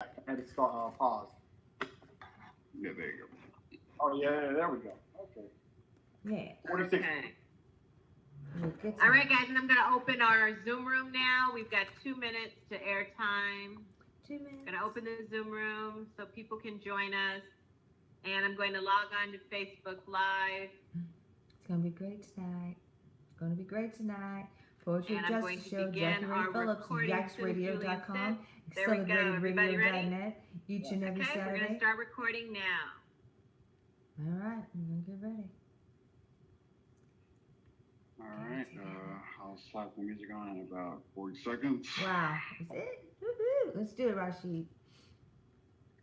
I had to start pause. Yeah, there you Oh yeah, there we go. Okay. Yeah. 46. Okay. Good All time. right, guys, and I'm going to open our Zoom room now. We've got 2 minutes to airtime. 2 minutes. Going to open the Zoom room so people can join us. And I'm going to log on to Facebook Live. It's gonna be great tonight. It's gonna be great tonight. Poetry And of I'm going Justice to Show, begin Jackie Ray our Phillips, recording as soon as Julian says. YaksRadio.com, There we go. Everybody ready? AccelerateRadio.net, each and every Okay, we're going to Saturday. start recording now. All right, we're gonna get ready. go. All right. I'll slap the music on in about 40 seconds. Wow, is it? Woo-hoo. Let's do it, Rashid.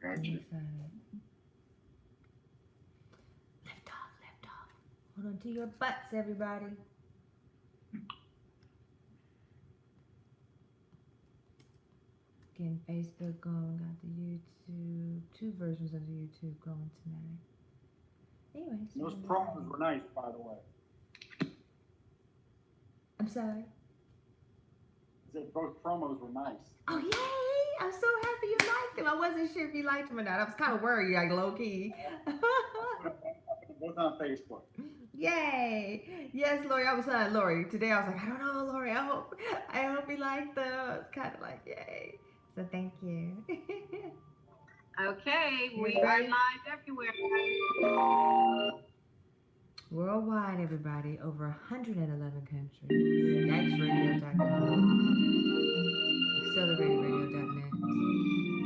I'm Gotcha. excited. Lift off, lift off. Hold on to your butts, everybody. Getting Facebook going, got the YouTube, 2 versions of the YouTube going tonight. Anyways. Those promos were nice, by the way. I'm sorry. I said both promos were nice. Oh, yay! I'm so happy you liked them. I wasn't sure if you liked them or not. I was kind of worried, like low key. Both on Facebook. Yay! Yes, Lori. I was telling Lori today. I was like, I don't know, Lori. I hope you liked them. It's kind of like, yay. So thank you. Okay, You we are ready? live everywhere. Worldwide, everybody, over 111 countries. YaksRadio.com, AccelerateRadio.net,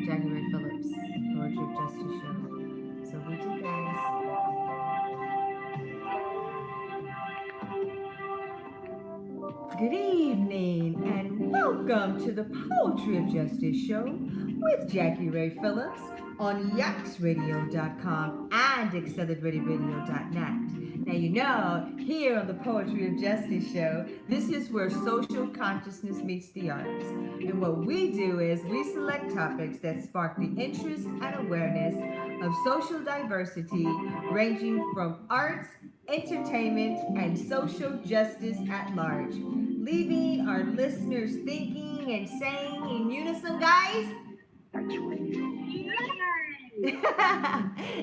Jackie Ray Phillips, Poetry of Justice Show. So we do, guys. Good evening and welcome to the Poetry of Justice Show with Jackie Ray Phillips on YaksRadio.com and AccelerateRadio.net. Now, you know, here on the Poetry of Justice Show, this is where social consciousness meets the arts. And what we do is we select topics that spark the interest and awareness of social diversity, ranging from arts, entertainment, and social justice at large, leaving our listeners thinking and saying in unison, guys.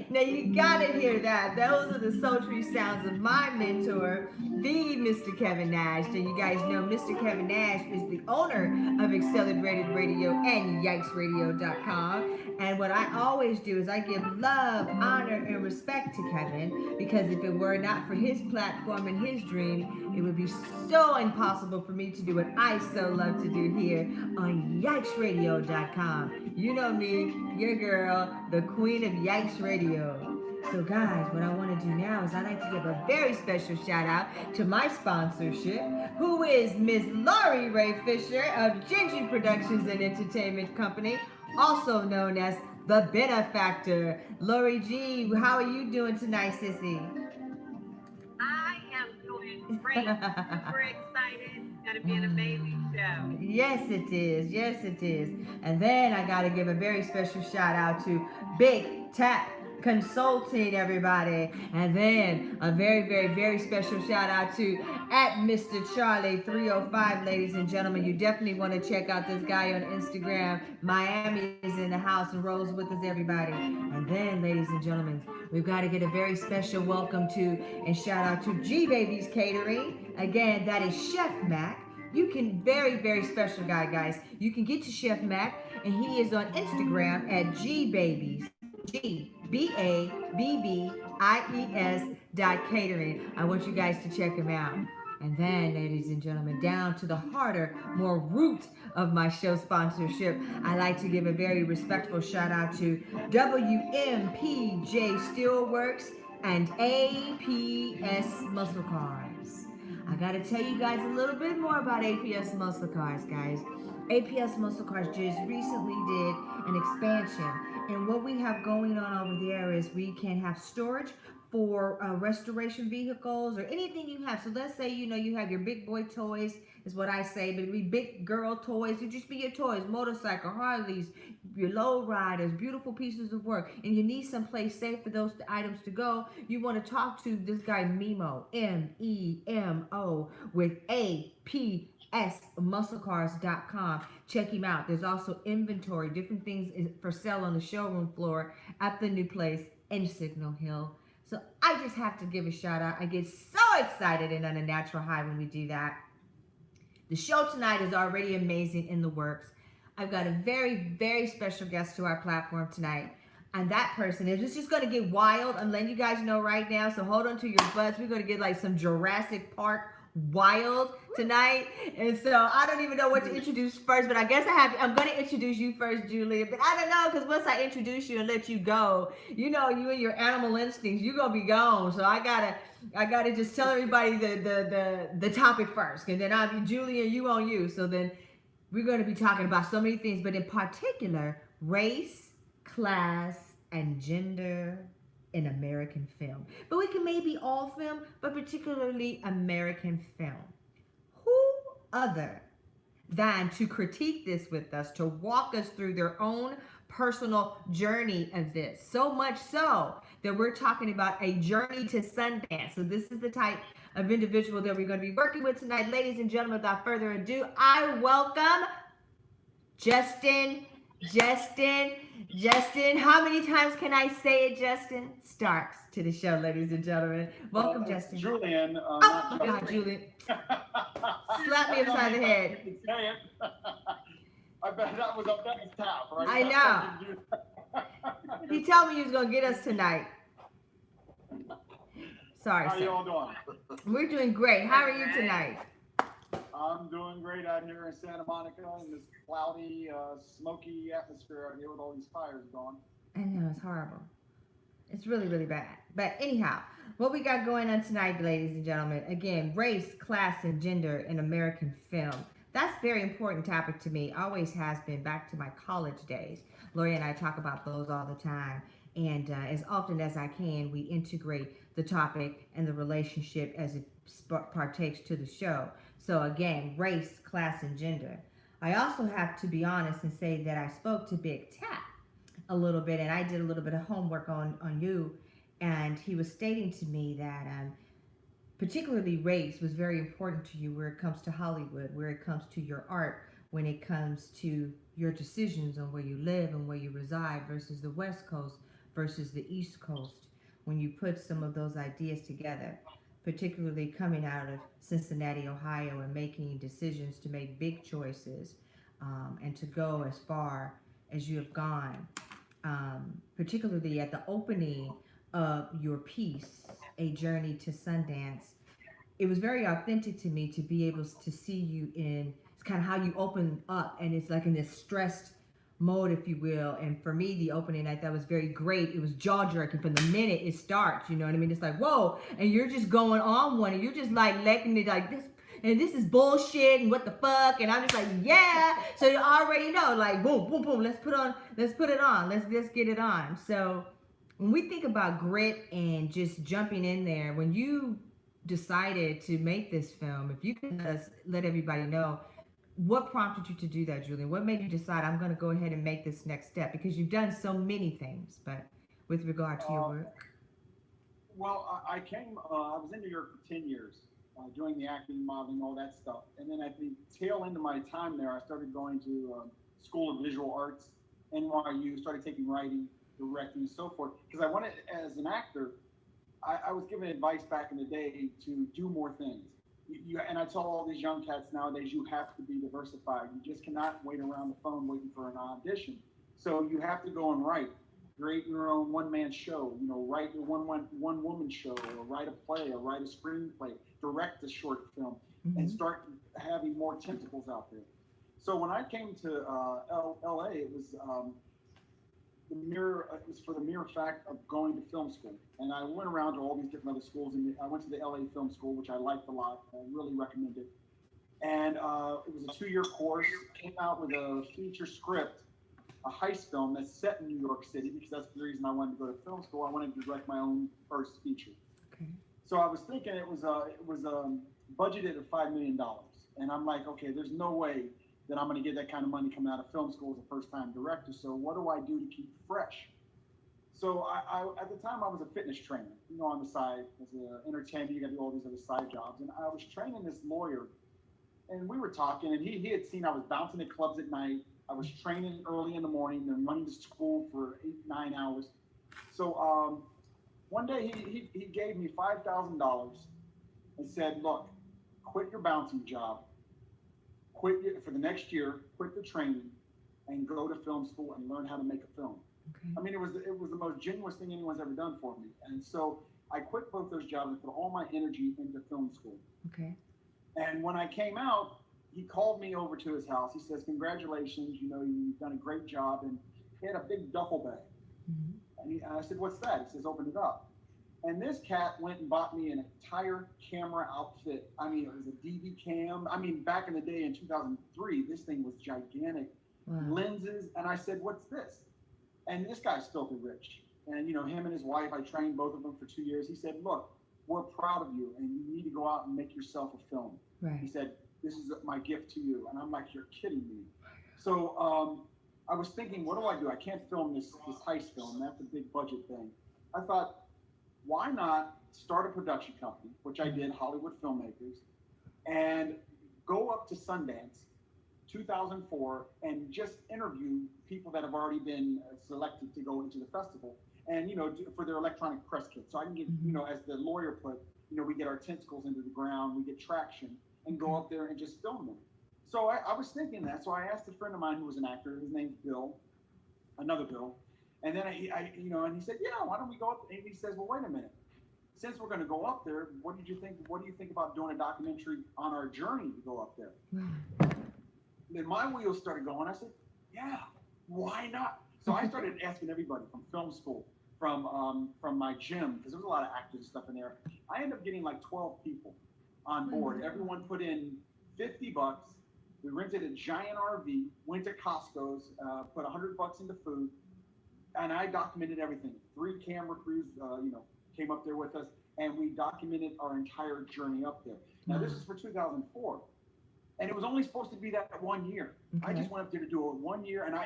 Now you gotta hear that. Those are the sultry sounds of my mentor, the Mr. Kevin Nash. And you guys know Mr. Kevin Nash is the owner of Accelerated Radio and YakesRadio.com. And what I always do is I give love, honor, and respect to Kevin, because if it were not for his platform and his dream, it would be so impossible for me to do what I so love to do here on YakesRadio.com. You know me, your girl, the queen of Yikes Radio. So guys, what I want to do now is I'd like to give a very special shout out to my sponsorship, who is Miss Laurie Ray Fisher of Gingy Productions and Entertainment Company, also known as The Benefactor. Laurie G, how are you doing tonight, sissy? I am doing great. Super excited. It's going to be an amazing show. Yes, it is. Yes, it is. And then I got to give a very special shout out to Big Tap Consulting, everybody. And then a very, very, very special shout out to at Mr. Charlie 305, ladies and gentlemen. You definitely want to check out this guy on Instagram. Miami is in the house and rolls with us, everybody. And then, ladies and gentlemen, we've got to get a very special welcome to and shout out to G Babies Catering. Again, that is Chef Mac. You can, very, very special guy, guys. You can get to Chef Mac, and he is on Instagram at GBabies, GBABBIES.catering. I want you guys to check him out. And then, ladies and gentlemen, down to the harder, more root of my show sponsorship, I like to give a very respectful shout out to WMPJ Steelworks and APS Muscle Cars. I gotta tell you guys a little bit more about APS Muscle Cars, guys. APS Muscle Cars just recently did an expansion, and what we have going on over there is we can have storage for restoration vehicles or anything you have. So let's say you have your big boy toys, is what I say, but it'd be big girl toys. It'd just be your toys, motorcycle, Harleys, your low riders, beautiful pieces of work, and you need someplace safe for those items to go. You want to talk to this guy Memo, Memo, with APS musclecars.com. Check him out. There's also inventory, different things for sale on the showroom floor at the new place in Signal Hill. So I just have to give a shout out. I get so excited and on a natural high when we do that. The show tonight is already amazing in the works. I've got a very, very special guest to our platform tonight. And that person is, it's just going to get wild. I'm letting you guys know right now. So hold on to your butts. We're going to get like some Jurassic Park wild tonight. And so I don't even know what to introduce first, but I guess I'm going to introduce you first, Julia. But I don't know, because once I introduce you and let you go, you know, you and your animal instincts, you're going to be gone. So I gotta just tell everybody the topic first. And then I'll be Julia, you on you. So then we're going to be talking about so many things, but in particular, race, class, and gender in American film. But we can maybe all film, but particularly American film. Who other than to critique this with us, to walk us through their own personal journey of this? So much so that we're talking about a journey to Sundance. So this is the type of individual that we're going to be working with tonight. Ladies and gentlemen, without further ado, I welcome Justin. How many times can I say it, Justin? Starks to the show, ladies and gentlemen. Welcome, Justin. Julian. Oh, my God, Julian. Slap me upside the head. You can say it. I bet that was up that top, right? I know. He told me he was going to get us tonight. Sorry, How sir. you all doing? We're doing great. How are you tonight? I'm doing great out here in Santa Monica in this cloudy, smoky atmosphere out here with all these fires going. I know, it's horrible. It's really, really bad. But anyhow, what we got going on tonight, ladies and gentlemen, again, race, class, and gender in American film. That's a very important topic to me. Always has been, back to my college days. Lori and I talk about those all the time. And as often as I can, we integrate the topic and the relationship as it partakes to the show. So again, race, class, and gender. I also have to be honest and say that I spoke to Big Tap a little bit, and I did a little bit of homework on you, and he was stating to me that particularly race was very important to you where it comes to Hollywood, where it comes to your art, when it comes to your decisions on where you live and where you reside versus the West Coast versus the East Coast, when you put some of those ideas together, particularly coming out of Cincinnati, Ohio, and making decisions to make big choices and to go as far as you have gone, particularly at the opening of your piece, A Journey to Sundance. It was very authentic to me to be able to see you in, it's kind of how you open up, and it's like in this stressed mode, if you will. And for me, the opening night, that was very great. It was jaw-jerking from the minute it starts, you know what I mean? It's like, whoa, and you're just going on one, and you're just like letting it like this, and this is bullshit, and what the fuck, and I'm just like, yeah. So you already know, like, boom, boom, boom, let's put it on, let's get it on. So when we think about grit and just jumping in there, when you decided to make this film, if you can let everybody know, what prompted you to do that, Julian? What made you decide, I'm going to go ahead and make this next step? Because you've done so many things, but with regard to your work. Well, I was in New York for 10 years, doing the acting, modeling, all that stuff. And then at the tail end of my time there, I started going to School of Visual Arts, NYU, started taking writing, directing, so forth. Because I wanted, as an actor, I was given advice back in the day to do more things. And I tell all these young cats nowadays, you have to be diversified. You just cannot wait around the phone waiting for an audition. So you have to go and write, create your own one-man show, write your one-woman show, or write a play, or write a screenplay, direct a short film, and start having more tentacles out there. So when I came to LA, it was it was for the mere fact of going to film school. And I went around to all these different other schools, and I went to the LA Film School, which I liked a lot. I really recommend it. And it was a 2-year course, came out with a feature script, a heist film that's set in New York City, because that's the reason I wanted to go to film school. I wanted to direct my own first feature. Okay. So I was thinking it was budgeted at $5 million. And I'm like, okay, there's no way that I'm going to get that kind of money coming out of film school as a first-time director. So what do I do to keep fresh? So I at the time I was a fitness trainer, on the side as an entertainer. You got to do all these other side jobs, and I was training this lawyer and we were talking, and he had seen I was bouncing at clubs at night. I was training early in the morning, then running to school for 8, 9 hours. So one day he gave me $5,000 and said, "Look, quit your bouncing job, for the next year, quit the training, and go to film school and learn how to make a film." Okay. I mean, it was the most genuine thing anyone's ever done for me. And so I quit both those jobs and put all my energy into film school. Okay. And when I came out, he called me over to his house. He says, "Congratulations, you've done a great job." And he had a big duffel bag. Mm-hmm. And I said, "What's that?" He says, "Open it up." And this cat went and bought me an entire camera outfit. I mean, it was a DV cam. I mean, back in the day in 2003, this thing was gigantic. Wow. Lenses. And I said, "What's this?" And this guy's filthy rich. And, him and his wife, I trained both of them for 2 years. He said, "Look, we're proud of you, and you need to go out and make yourself a film." Right. He said, "This is my gift to you." And I'm like, "You're kidding me." So I was thinking, what do? I can't film this heist film. That's a big budget thing. I thought, why not start a production company, which I did, Hollywood Filmmakers, and go up to Sundance 2004 and just interview people that have already been selected to go into the festival, and for their electronic press kit. So I can get, as the lawyer put, we get our tentacles into the ground, we get traction, and go up there and just film them. So I was thinking that. So I asked a friend of mine who was an actor. His name's Bill, another Bill. And then and he said, "Yeah, why don't we go up?" And he says, "Well, wait a minute. Since we're going to go up there, what do you think about doing a documentary on our journey to go up there?" Then my wheels started going. I said, "Yeah, why not?" So I started asking everybody from film school, from my gym, because there was a lot of actors and stuff in there. I ended up getting like 12 people on board. Everyone put in $50. We rented a giant RV, went to Costco's, put $100 into food, and I documented everything. 3 camera crews, came up there with us, and we documented our entire journey up there. Now this is for 2004. And it was only supposed to be that 1 year. Okay. I just went up there to do it 1 year, and I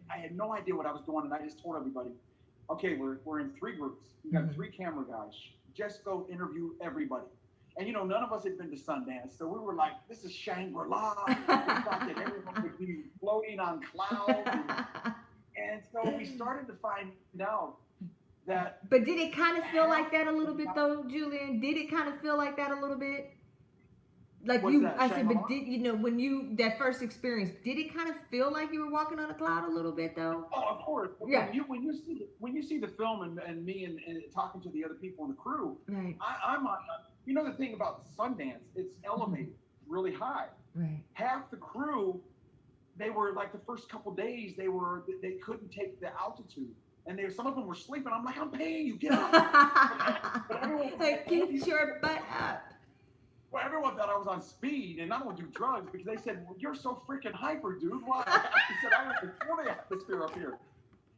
had no idea what I was doing, and I just told everybody, "Okay, we're in 3 groups. We got 3 camera guys. Just go interview everybody." And none of us had been to Sundance, so we were like, "This is Shangri-La." We thought that everyone would be floating on clouds, and so we started to find out that. But did it kind of feel like that a little bit, though, Julian? Did it kind of feel like that a little bit? Like I said, but did when that first experience, did it kind of feel like you were walking on a cloud a little bit, though? Oh, of course. Yeah. When you see the film and me and talking to the other people in the crew, right. I'm on. The thing about Sundance, it's elevated really high. Right. Half the crew, they were like the first couple days, they couldn't take the altitude. And some of them were sleeping. I'm like, "I'm paying you, get up." Get your butt up. Well, everyone thought I was on speed and I don't do drugs, because they said, "Well, you're so freaking hyper, dude." Why? I said, "I like to feel the atmosphere up here."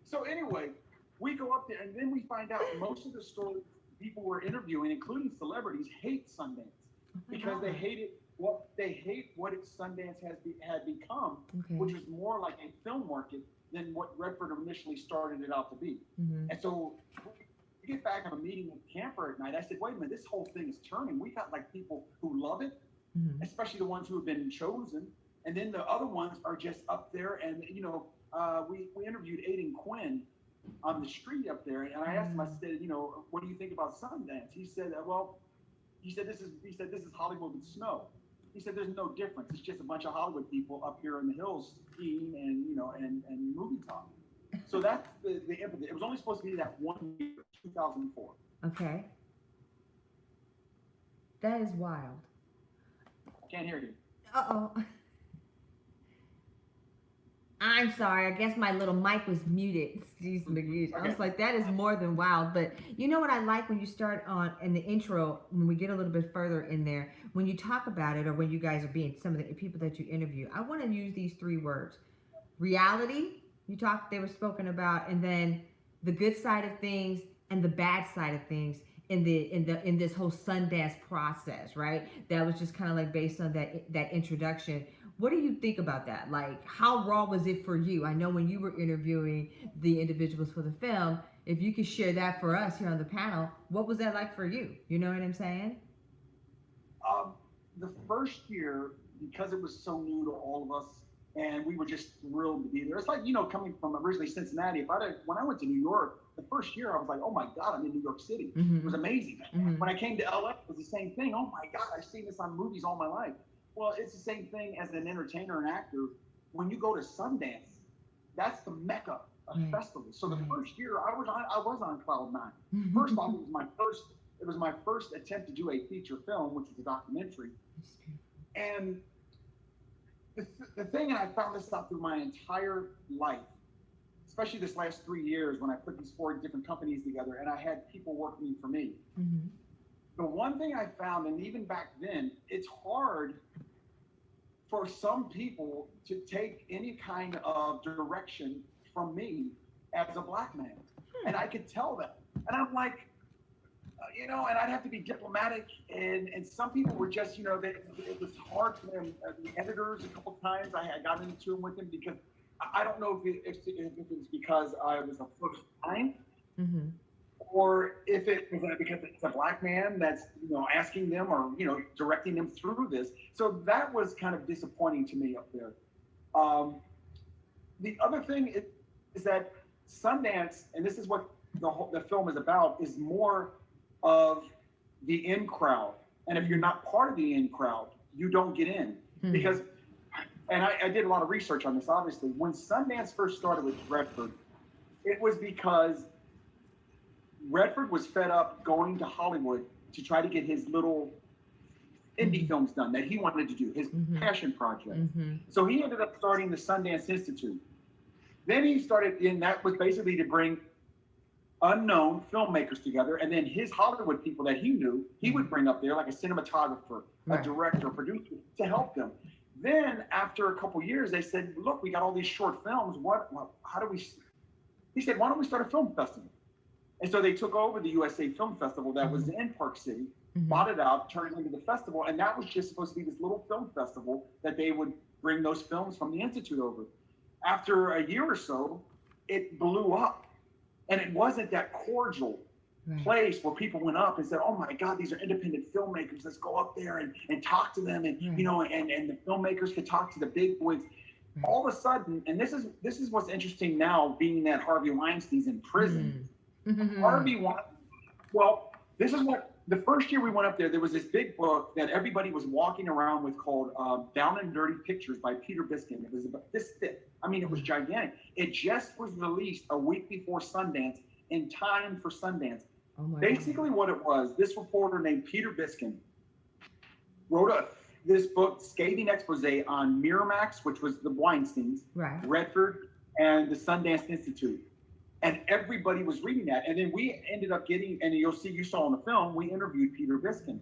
So anyway, we go up there, and then we find out most of the stories people we're interviewing, including celebrities, hate Sundance because they hate what Sundance had become, which was more like a film market than what Redford initially started it out to be. And so we get back on a meeting with Camper at night. I said, "Wait a minute, this whole thing is turning. We got like people who love it, especially the ones who have been chosen, and then the other ones are just up there." And we interviewed Aiden Quinn on the street up there, and I asked him, I said, "What do you think about Sundance?" He said, "This is Hollywood with snow." He said, "There's no difference. It's just a bunch of Hollywood people up here in the hills skiing and movie talking." So that's the empathy. It was only supposed to be that 1 year, 2004. Okay. That is wild. Can't hear you. Uh-oh. I'm sorry. I guess my little mic was muted. Jeez, McGee. I was like, that is more than wild. But you know what I like when you start on in the intro, when we get a little bit further in there, when you talk about it, or when you guys are being some of the people that you interview, I want to use these 3 words: reality. They were spoken about, and then the good side of things and the bad side of things in this whole Sundance process, right? That was just kind of like based on that introduction. What do you think about that? Like, how raw was it for you? I know when you were interviewing the individuals for the film, if you could share that for us here on the panel, what was that like for you? You know what I'm saying? The first year because it was so new to all of us, and we were just thrilled to be there. It's like, coming from originally Cincinnati. When I went to New York, the first year I was like, oh my God, I'm in New York City. It was amazing. When I came to LA, it was the same thing. Oh my God, I've seen this on movies all my life. Well, it's the same thing as an entertainer and actor. When you go to Sundance, that's the mecca of festivals. So the first year I was on cloud nine. First off, it was my first attempt to do a feature film, which was a documentary. And the thing, and I found this out through my entire life, especially this last 3 years when I put these 4 different companies together and I had people working for me. The one thing I found, and even back then, it's hard for some people to take any kind of direction from me as a black man. And I could tell that. And I'm like, and I'd have to be diplomatic. And some people were just, it was hard for them. The editors, a couple of times, I got into them with them because I don't know if it's because I was a first time, or if it was because it's a black man that's asking them or directing them through this. So that was kind of disappointing to me up there. The other thing is that Sundance, and this is what the film is about, is more of the in crowd. And if you're not part of the in crowd, you don't get in because. And I did a lot of research on this, obviously. When Sundance first started with Redford, it was because Redford was fed up going to Hollywood to try to get his little indie films done that he wanted to do, his passion project. So he ended up starting the Sundance Institute. Then he started, and that was basically to bring unknown filmmakers together, and then his Hollywood people that he knew, he would bring up there, like a cinematographer, a director, a producer, to help them. Then after a couple years, they said, look, we got all these short films. He said, why don't we start a film festival? And so they took over the USA Film Festival that was in Park City, bought it out, turned it into the festival. And that was just supposed to be this little film festival that they would bring those films from the Institute over. After a year or so, it blew up. And it wasn't that cordial place where people went up and said, oh my God, these are independent filmmakers. Let's go up there and talk to them. And, and the filmmakers could talk to the big wigs. All of a sudden, and this is what's interesting now, being that Harvey Weinstein's in prison. This is what, the first year we went up there was this big book that everybody was walking around with called Down and Dirty Pictures by Peter Biskin. It was about this thick. I mean, it was gigantic. It just was released a week before Sundance, in time for Sundance. Basically what it was, this reporter named Peter Biskin wrote this book, scathing expose on Miramax, which was the Weinsteins, Redford, and the Sundance Institute. And everybody was reading that. And then we ended up getting, and you saw in the film, we interviewed Peter Biskin.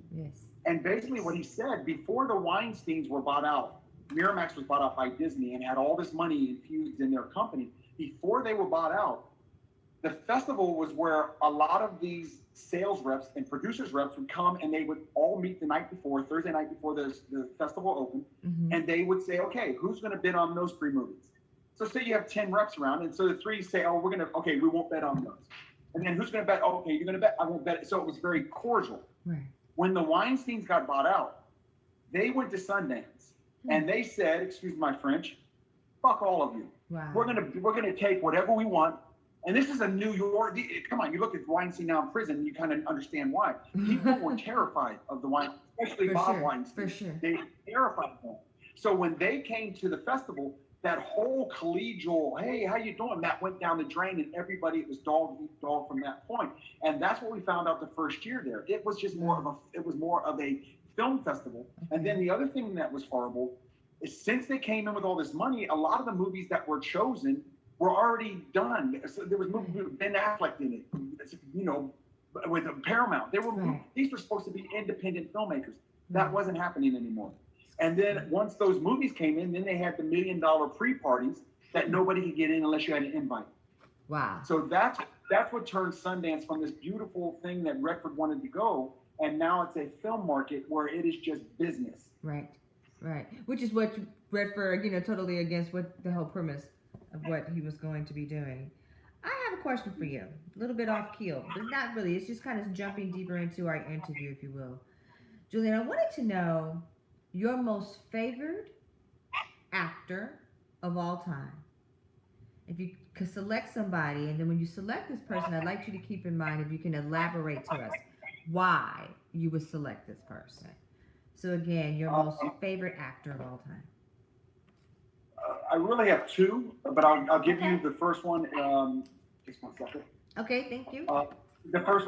And basically what he said, before the Weinsteins were bought out, Miramax was bought out by Disney and had all this money infused in their company. Before they were bought out, the festival was where a lot of these sales reps and producers reps would come, and they would all meet the night before, Thursday night before the festival opened, and they would say, okay, who's going to bid on those 3 movies? So say you have 10 reps around, and so the 3 say, oh, we won't bet on those. And then who's going to bet? Oh, okay, you're going to bet. I won't bet. So it was very cordial. When the Weinsteins got bought out, they went to Sundance, and they said, excuse my French, fuck all of you. We're gonna take whatever we want. And this is a New York. Come on, you look at Weinstein now in prison, you kind of understand why. People were terrified of the Weinstein, especially Bob Weinstein. They were terrified of him. So when they came to the festival, that whole collegial, hey, how you doing? That went down the drain, and everybody, it was dog eat dog from that point. And that's what we found out the first year there. It was just more of a film festival. And then the other thing that was horrible is, since they came in with all this money, a lot of the movies that were chosen were already done. So there was movies with Ben Affleck in it, with Paramount. These were supposed to be independent filmmakers. That wasn't happening anymore. And then once those movies came in, then they had the $1 million pre-parties that nobody could get in unless you had an invite. So that's what turned Sundance from this beautiful thing that Redford wanted to go, and now it's a film market where it is just business. Right. Which is what Redford, totally against what the whole premise of what he was going to be doing. I have a question for you, a little bit off keel, but not really. It's just kind of jumping deeper into our interview, if you will. Julian, I wanted to know, your most favorite actor of all time. If you could select somebody, and then when you select this person, I'd like you to keep in mind if you can elaborate to us why you would select this person. So again, your most favorite actor of all time. I really have two, but I'll give Okay. you the first one. Just one second. Okay, thank you. The first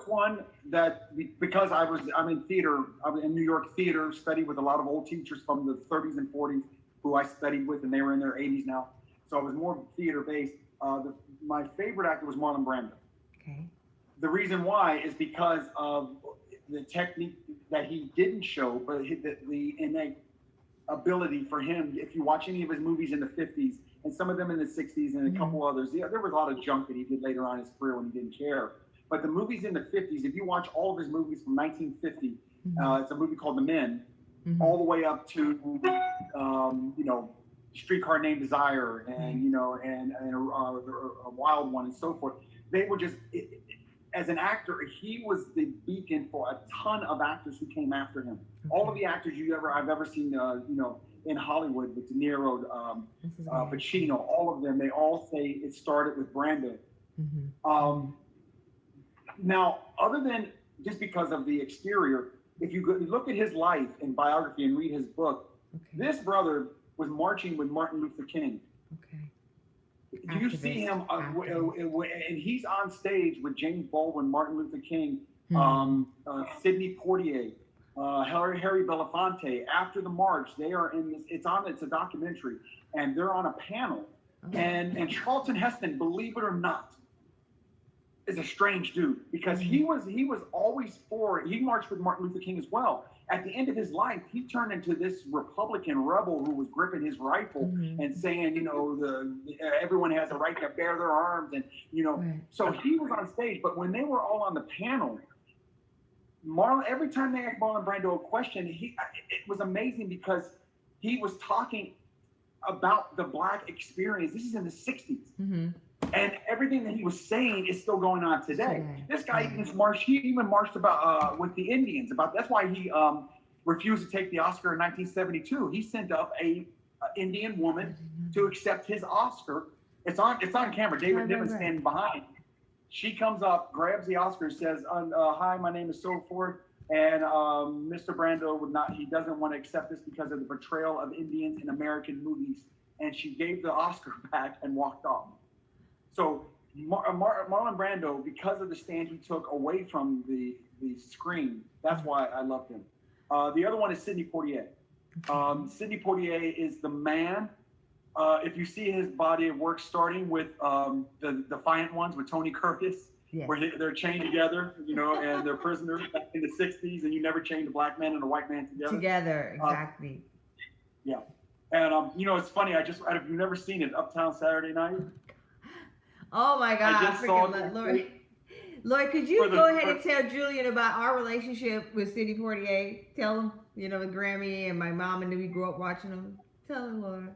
one that because I'm in theater, I'm in New York theater, studied with a lot of old teachers from the 30s and 40s who I studied with, and they were in their 80s now. So I was more theater based. My favorite actor was Marlon Brando. Okay. The reason why is because of the technique that he didn't show, but the innate ability for him. If you watch any of his movies in the 50s and some of them in the 60s and a couple others, there was a lot of junk that he did later on in his career when he didn't care. But the movies in the 50s, if you watch all of his movies from 1950, it's a movie called The Men, all the way up to, Streetcar Named Desire and, and a Wild One and so forth. They were just, as an actor, he was the beacon for a ton of actors who came after him. All of the actors I've ever seen, in Hollywood, with De Niro, Pacino, all of them, they all say it started with Brando. Now, other than just because of the exterior, if you look at his life and biography and read his book, this brother was marching with Martin Luther King. Do you see him? And he's on stage with James Baldwin, Martin Luther King, Sidney Poitier, Harry Belafonte. After the march, they are in this. It's a documentary, and they're on a panel. And Charlton Heston, believe it or not, is a strange dude because he was always he marched with Martin Luther King as well. At the end of his life, he turned into this Republican rebel who was gripping his rifle and saying, everyone has a right to bear their arms, and so he was on stage. But when they were all on the panel, every time they asked Marlon Brando a question, it was amazing because he was talking about the Black experience. This is in the 60s. And everything that he was saying is still going on today. This guy even marched about with the Indians. That's why he refused to take the Oscar in 1972. He sent up a Indian woman to accept his Oscar. It's on camera. David Niven's standing behind. She comes up, grabs the Oscar, says, "Hi, my name is so forth, and Mr. Brando he doesn't want to accept this because of the portrayal of Indians in American movies." And she gave the Oscar back and walked off. So Marlon Brando, because of the stand he took away from the screen, that's why I loved him. The other one is Sidney Poitier. Sidney Poitier is the man. If you see his body of work, starting with the Defiant Ones with Tony Curtis, where they're chained together, and they're prisoners back in the 60s, and you never chained a black man and a white man together. Together, exactly. Yeah. And, it's funny, have you never seen it, Uptown Saturday Night? Oh my God, I freaking love Lord, could you go ahead and tell Julian about our relationship with Sidney Poitier? Tell him, with Grammy and my mom, and then we grew up watching him. Tell him, Laura.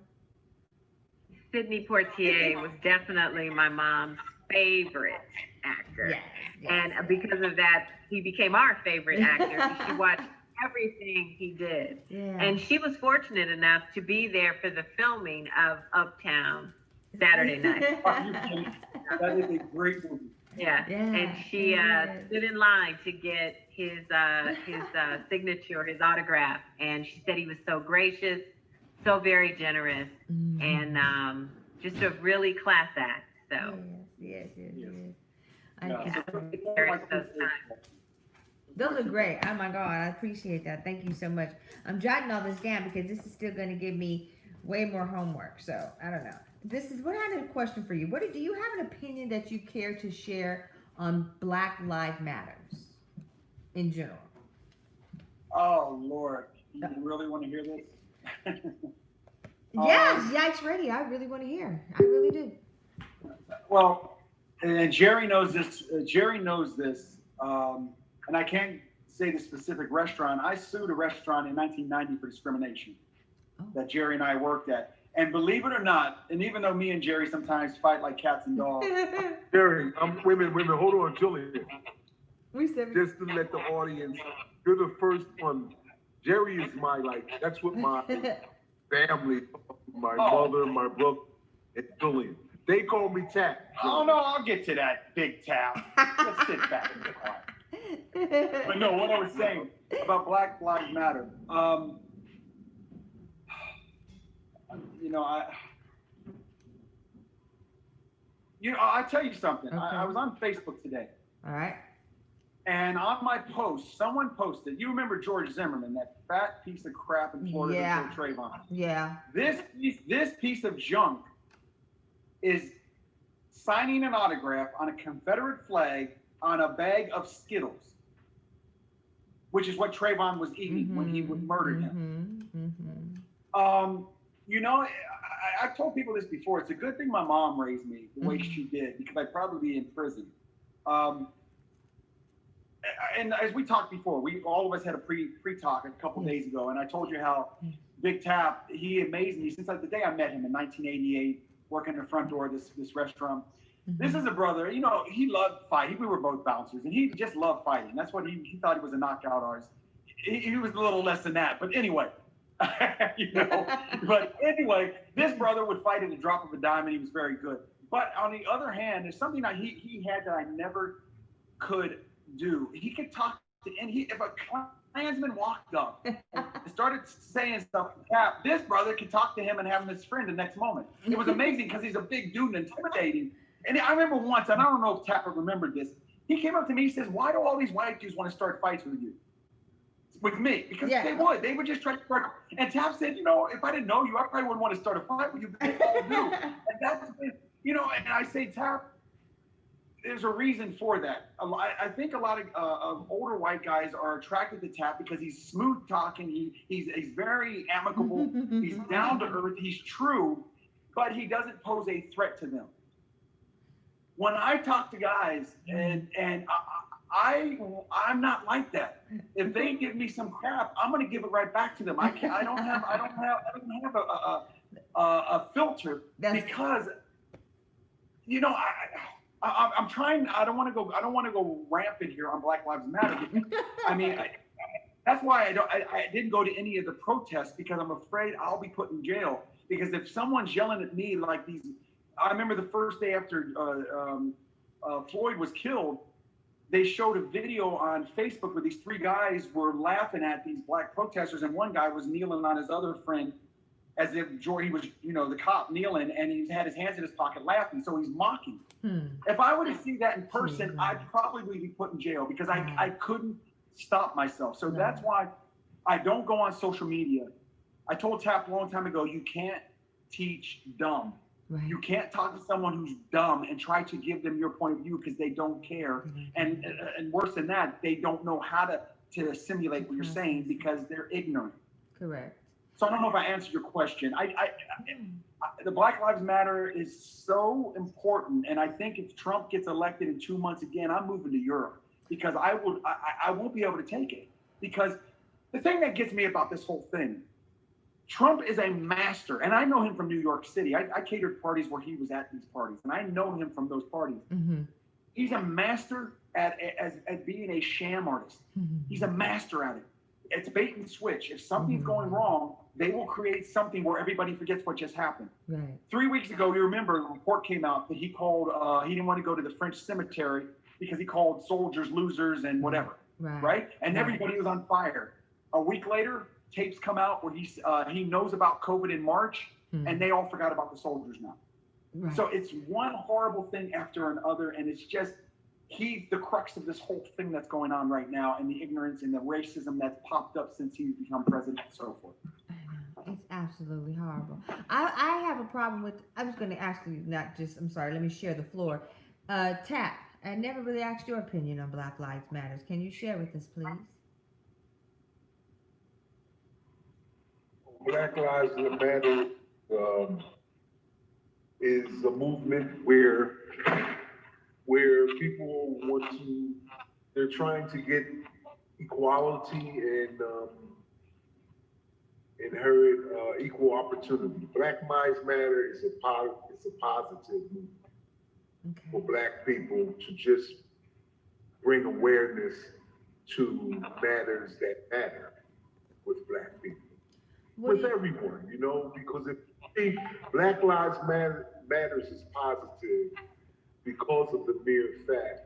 Sidney Poitier was definitely my mom's favorite actor. Yes. And because of that, he became our favorite actor. She watched everything he did. Yeah. And she was fortunate enough to be there for the filming of Uptown Saturday Night. That is a great movie. Yeah. And she stood in line to get his signature, his autograph. And she said he was so gracious, so very generous, and just a really class act. So yes. Those are great. Oh my God, I appreciate that. Thank you so much. I'm jotting all this down because this is still going to give me way more homework. So I don't know. What I had a question for you. Do you have an opinion that you care to share on Black Lives Matters in general? Oh Lord, you really want to hear this? Yes, JackieRay. I really want to hear. I really do. Well, and Jerry knows this. And I can't say the specific restaurant. I sued a restaurant in 1990 for discrimination that Jerry and I worked at. And believe it or not, and even though me and Jerry sometimes fight like cats and dogs. Jerry, wait a minute, hold on, Julian. Just to let the audience, you're the first one Jerry is my, like, that's what my family, my Oh. mother, my brother, and Julian. They call me Tap. Oh no, I'll get to that, Big Tap. Let's sit back and be quiet. But no, what I was saying about Black Lives Matter. You know, I'll tell you something. Okay. I was on Facebook today. All right. And on my post, someone posted, you remember George Zimmerman, that fat piece of crap in Florida that killed Trayvon. Yeah. This piece of junk is signing an autograph on a Confederate flag on a bag of Skittles, which is what Trayvon was eating when he murdered him. You know, I've told people this before. It's a good thing my mom raised me the way she did, because I'd probably be in prison. And as we talked before, all of us had a pre-talk a couple days ago, and I told you how Big Tap, he amazed me since the day I met him in 1988, working the front door of this restaurant. This is a brother, you know, he loved fighting. We were both bouncers, and he just loved fighting. That's what he thought he was a knockout artist. He was a little less than that, but anyway. You know, but anyway, this brother would fight at the drop of a dime, and he was very good. But on the other hand, there's something that he had that I never could do. He could talk to, and if a Klansman walked up and started saying stuff, this brother could talk to him and have him as his friend the next moment. It was amazing because he's a big dude and intimidating. And I remember once, and I don't know if Tapper remembered this, he came up to me, he says, "Why do all these white dudes want to start fights with you?" With me, because they would just try to start. And Tap said, "You know, if I didn't know you, I probably wouldn't want to start a fight with you, but they all do." And that's, you know, and I say, Tap, there's a reason for that. I think a lot of older white guys are attracted to Tap because he's smooth talking. He's very amicable. He's down to earth. He's true, but he doesn't pose a threat to them. When I talk to guys, and I'm not like that. If they give me some crap, I'm going to give it right back to them. I don't have a filter, because, you know, I'm trying. I don't want to go rampant here on Black Lives Matter. I mean, that's why I didn't go to any of the protests, because I'm afraid I'll be put in jail. Because if someone's yelling at me like these, I remember the first day after Floyd was killed, they showed a video on Facebook where these three guys were laughing at these black protesters, and one guy was kneeling on his other friend as if he was, you know, the cop kneeling, and he had his hands in his pocket laughing, so he's mocking. If I were to see that in person, I'd probably be put in jail, because I couldn't stop myself. So that's why I don't go on social media. I told Tap a long time ago, you can't teach dumb. Right. You can't talk to someone who's dumb and try to give them your point of view, because they don't care. And worse than that, they don't know how to assimilate what you're saying, because they're ignorant. Correct. So I don't know if I answered your question. The Black Lives Matter is so important, and I think if Trump gets elected in 2 months again, I'm moving to Europe, because I won't be able to take it. Because the thing that gets me about this whole thing, Trump is a master, and I know him from New York City. I catered parties where he was at these parties, and I know him from those parties. He's a master at being a sham artist. He's a master at it. It's bait and switch. If something's going wrong, they will create something where everybody forgets what just happened. Right. 3 weeks ago, you remember, a report came out that he called, he didn't want to go to the French cemetery because he called soldiers losers and whatever. Right? And everybody was on fire. A week later, tapes come out where he knows about COVID in March, and they all forgot about the soldiers now. Right. So it's one horrible thing after another, and it's just, he's the crux of this whole thing that's going on right now, and the ignorance and the racism that's popped up since he's become president and so forth. I know. It's absolutely horrible. I have a problem with, I'm just going to actually not just, I'm sorry, let me share the floor. Tap, I never really asked your opinion on Black Lives Matter. Can you share with us, please? Black Lives Matter is a movement where people want to, they're trying to get equality and inherit equal opportunity. Black Lives Matter is a positive movement for Black people to just bring awareness to matters that matter. with black people, What with do you, everyone, you know, because if you think Black Lives Matters is positive because of the mere fact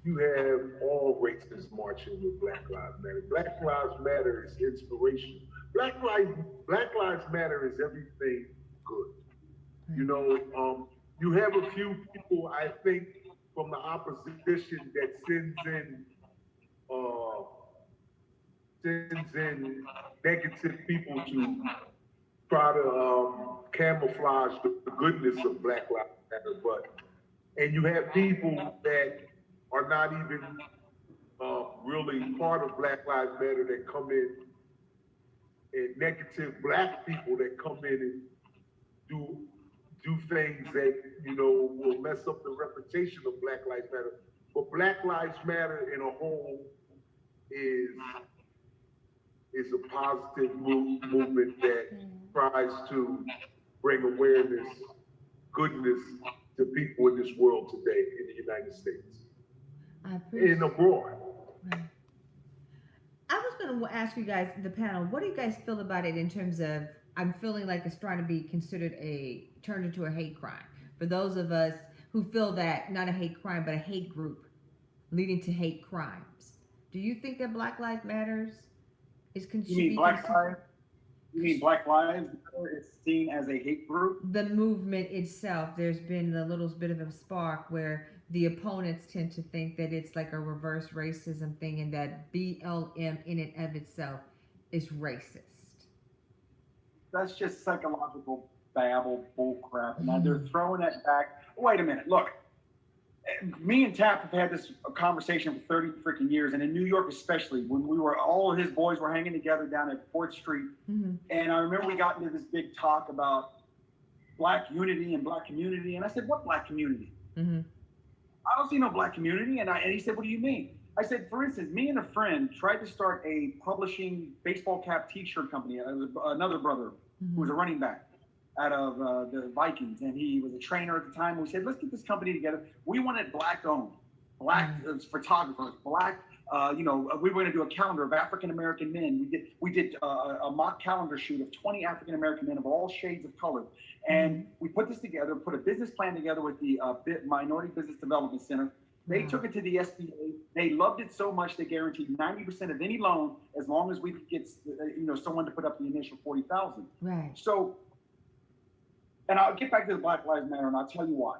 you have all races marching with Black Lives Matter. Black Lives Matter is inspiration. Black Lives Matter is everything good. You know, you have a few people, I think, from the opposition that uh, sends in negative people to try to camouflage the goodness of Black Lives Matter. And you have people that are not even really part of Black Lives Matter that come in, and negative black people that come in and do things that will mess up the reputation of Black Lives Matter. But Black Lives Matter in a whole is a positive movement that tries to bring awareness, goodness to people in this world today in the United States and abroad. Right. I was going to ask you guys, the panel, what do you guys feel about it in terms of, I'm feeling like it's trying to be considered turned into a hate crime. For those of us who feel that, not a hate crime, but a hate group leading to hate crimes. Do you think that Black Lives Matters You mean Black Lives? You mean Black Lives is seen as a hate group? The movement itself, there's been a little bit of a spark where the opponents tend to think that it's like a reverse racism thing and that BLM in and of itself is racist. That's just psychological babble, bullcrap. And they're throwing that back. Wait a minute, look. Me and Tapp have had this conversation for 30 freaking years, and in New York especially, when all of his boys were hanging together down at 4th Street, and I remember we got into this big talk about black unity and black community, and I said, what black community? I don't see no black community, and he said, what do you mean? I said, for instance, me and a friend tried to start a publishing baseball cap t-shirt company, another brother who was a running back out of the Vikings, and he was a trainer at the time. We said, let's get this company together. We wanted black owned, black photographers, black, we were going to do a calendar of African-American men. We did a mock calendar shoot of 20 African-American men of all shades of color. And we put this together, put a business plan together with the Minority Business Development Center. They took it to the SBA. They loved it so much they guaranteed 90% of any loan as long as we could get someone to put up the initial $40,000. Right. So, and I'll get back to the Black Lives Matter, and I'll tell you why.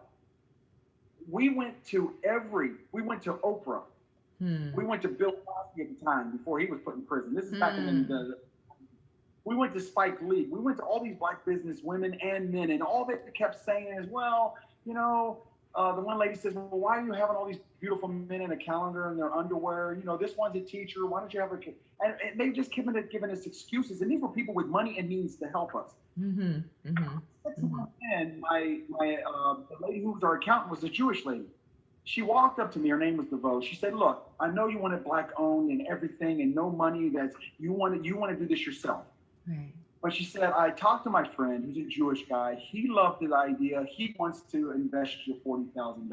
We went to Oprah. We went to Bill Cosby at the time before he was put in prison. This is back in we went to Spike Lee. We went to all these black business women and men, and all they kept saying is, well, the one lady says, well, why are you having all these beautiful men in a calendar in their underwear? This one's a teacher. Why don't you have a kid? And they just given us excuses. And these were people with money and means to help us. 6 months in, the lady who was our accountant was a Jewish lady. She walked up to me. Her name was DeVoe. She said, look, I know you want it black owned and everything and no money. You want to do this yourself. Right. But she said, I talked to my friend who's a Jewish guy. He loved the idea. He wants to invest you $40,000.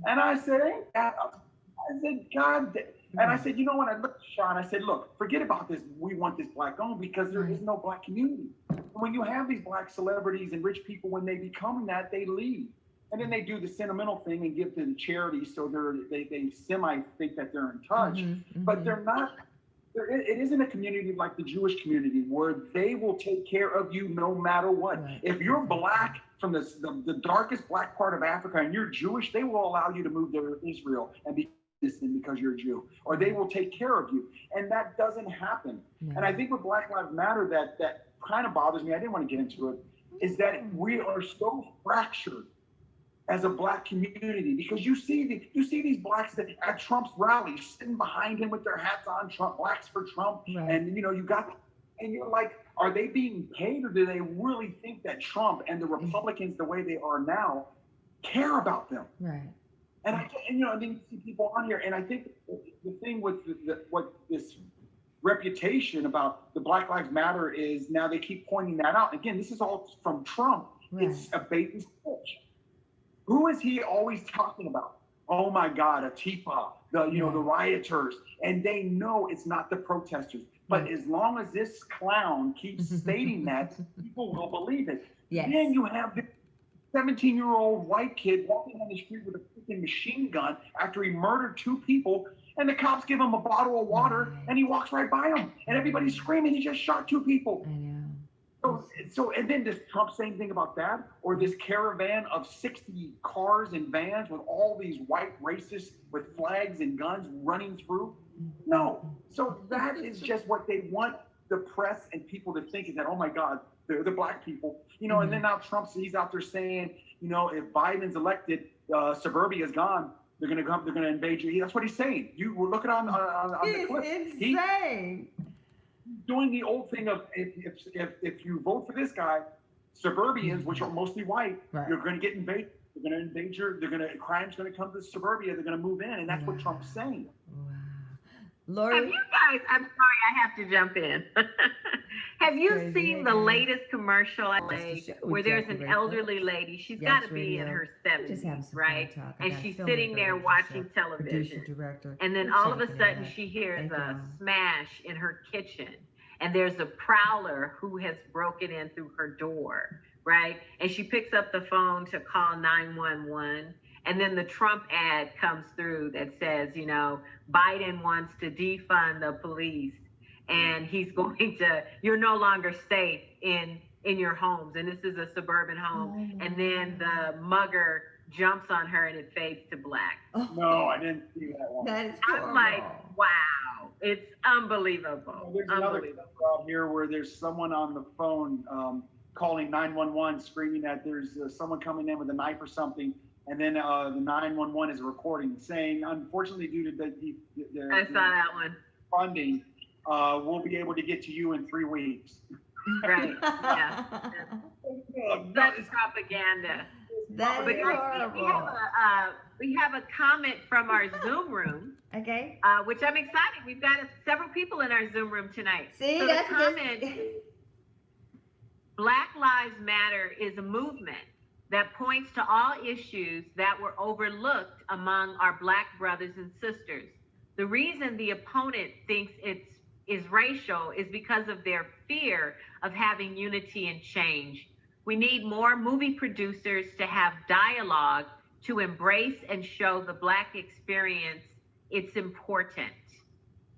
And I said, ain't that? I said, God. And I said, you know what? I looked at Sean. I said, look, forget about this. We want this black owned because there is no black community. When you have these black celebrities and rich people, when they become that, they leave. And then they do the sentimental thing and give to the charity. So they semi think that they're in touch, but they're not. It isn't a community like the Jewish community where they will take care of you no matter what. Right. If you're black from the darkest black part of Africa and you're Jewish, they will allow you to move to Israel and be citizen because you're a Jew, or they will take care of you. And that doesn't happen. Yeah. And I think with Black Lives Matter, that kind of bothers me. I didn't want to get into it. Is that we are so fractured as a black community, because you see these blacks that at Trump's rallies sitting behind him with their hats on, Trump, blacks for Trump, and you're like, are they being paid, or do they really think that Trump and the Republicans, the way they are now, care about them? Right. And then you see people on here, and I think the thing with what this reputation about the Black Lives Matter is now they keep pointing that out. Again, this is all from Trump. Right. It's a bait and switch. Who is he always talking about? Oh my God, Antifa, the rioters, and they know it's not the protesters. But Right. as long as this clown keeps stating that, people will believe it. Yes. Then you have this 17-year-old white kid walking on the street with a freaking machine gun after he murdered 2 people, and the cops give him a bottle of water, Right. and he walks right by him, and everybody's screaming, he just shot 2 people. I know. So, and then does Trump say anything about that? Or this caravan of 60 cars and vans with all these white racists with flags and guns running through? No. So that is just what they want the press and people to think, is that, oh my God, they're the black people. And then now Trump, he's out there saying, if Biden's elected, suburbia is gone. They're gonna invade you. That's what he's saying. You look at on the clip. It's insane. Doing the old thing of if you vote for this guy, suburbians, which are mostly white, Right. you're going to get invaded. They're going to invade crime's going to come to suburbia. They're going to move in, and that's what Trump's saying. Wow. Have Lori, you guys, I'm sorry, I have to jump in. Have you crazy, seen the guys. latest commercial I That's the made show with where there's an JackieRay, elderly folks. lady? She's Yes, got to be in radio. her Just having 70s, some right? fun talk And about she's filmmaker, sitting there editor, watching chef, television. producer, director. And then We're all of a chopping it sudden up. she hears Thank a y'all. smash in her kitchen. And there's a prowler who has broken in through her door, right? And she picks up the phone to call 911. And then the Trump ad comes through that says, Biden wants to defund the police, and he's going to, you're no longer safe in your homes. And this is a suburban home. Oh, and then the mugger jumps on her and it fades to black. No, I didn't see that one. That is I'm horrible. like, wow, it's unbelievable. There's another clip out here where there's someone on the phone calling 911, screaming that there's someone coming in with a knife or something. And then the 911 is recording, saying, unfortunately, due to I saw that one. funding, we'll be able to get to you in 3 weeks. Right, yeah. That Such is propaganda. That But is guys, horrible. we have a comment from our Zoom room, Okay. which I'm excited. We've got several people in our Zoom room tonight. See, so that's the comment, Black Lives Matter is a movement that points to all issues that were overlooked among our Black brothers and sisters. The reason the opponent thinks is racial is because of their fear of having unity and change. We need more movie producers to have dialogue to embrace and show the Black experience. It's important.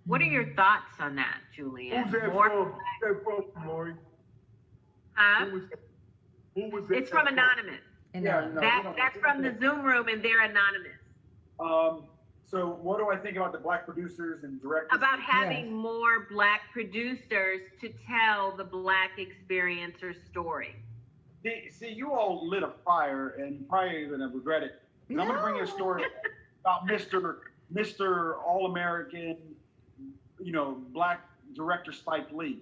What are your thoughts on that, Julian? Who's that from, Lori? Huh? Who was that? It's from Anonymous. Yeah, no, That's from the Zoom room, and they're anonymous. So what do I think about the black producers and directors? About having more Black producers to tell the Black experiencer story. See, you all lit a fire, and you're probably going to regret it. I'm going to bring you a story about Mr. All-American, black director Spike Lee.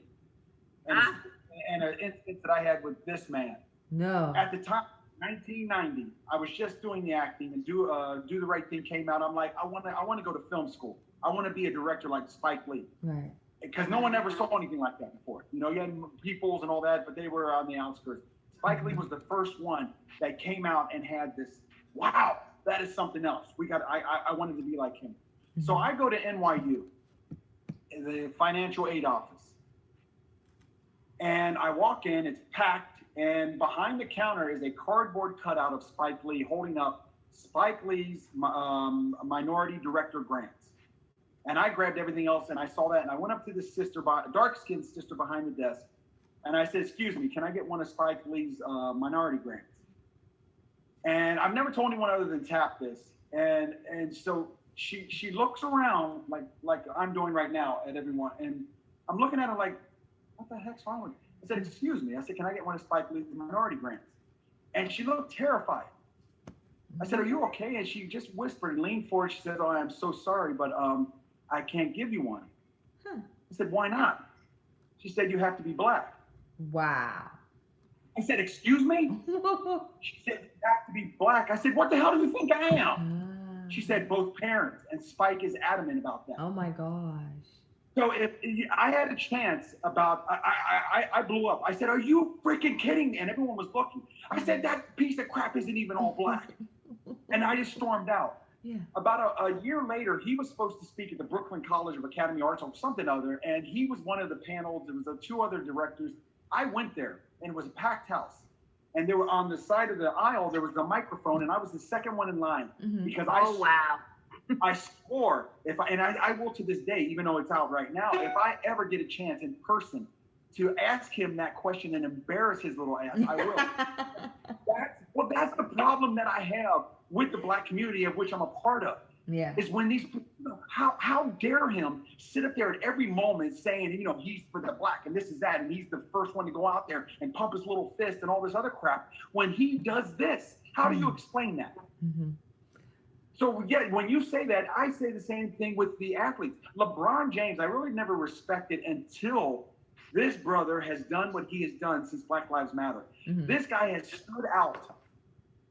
And an instance that I had with this man. No. At the time, 1990, I was just doing the acting, and Do the Right Thing came out. I'm like, I want to go to film school. I want to be a director like Spike Lee. Right. Because no one ever saw anything like that before. You had Peoples and all that, but they were on the outskirts. Spike Lee was the first one that came out and had this, wow, that is something else. I wanted to be like him. So I go to NYU, the financial aid office. And I walk in, it's packed, and behind the counter is a cardboard cutout of Spike Lee holding up Spike Lee's minority director grants. And I grabbed everything else, and I saw that, and I went up to this dark-skinned sister behind the desk, and I said, excuse me, can I get one of Spike Lee's minority grants? And I've never told anyone other than Tap this. And so she looks around like I'm doing right now at everyone, and I'm looking at her like, what the heck's wrong with you? I said, excuse me. I said, can I get one of Spike Lee's minority grants? And she looked terrified. I said, are you okay? And she just whispered and leaned forward. She said, oh, I'm so sorry, but I can't give you one. I said, why not? She said, you have to be black. Wow. I said, excuse me? She said, you have to be black. I said, what the hell do you think I am? She said, both parents. And Spike is adamant about that. Oh my gosh. So if I had a chance I blew up. I said, are you freaking kidding me? And everyone was looking. I said, that piece of crap isn't even all black. And I just stormed out. Yeah. About a year later, he was supposed to speak at the Brooklyn College of Academy Arts or something other, and he was one of the panels. There was two other directors. I went there, and it was a packed house. And they were on the side of the aisle, there was the microphone, and I was the second one in line. Because wow. I swore, I will to this day, even though it's out right now, if I ever get a chance in person to ask him that question and embarrass his little ass, I will. That's the problem that I have with the Black community, of which I'm a part of. Yeah. Is when these people, how dare him sit up there at every moment saying, he's for the Black and this is that, and he's the first one to go out there and pump his little fist and all this other crap. When he does this, how do you explain that? Mm-hmm. So yeah, when you say that, I say the same thing with the athletes. LeBron James, I really never respected until this brother has done what he has done since Black Lives Matter. Mm-hmm. This guy has stood out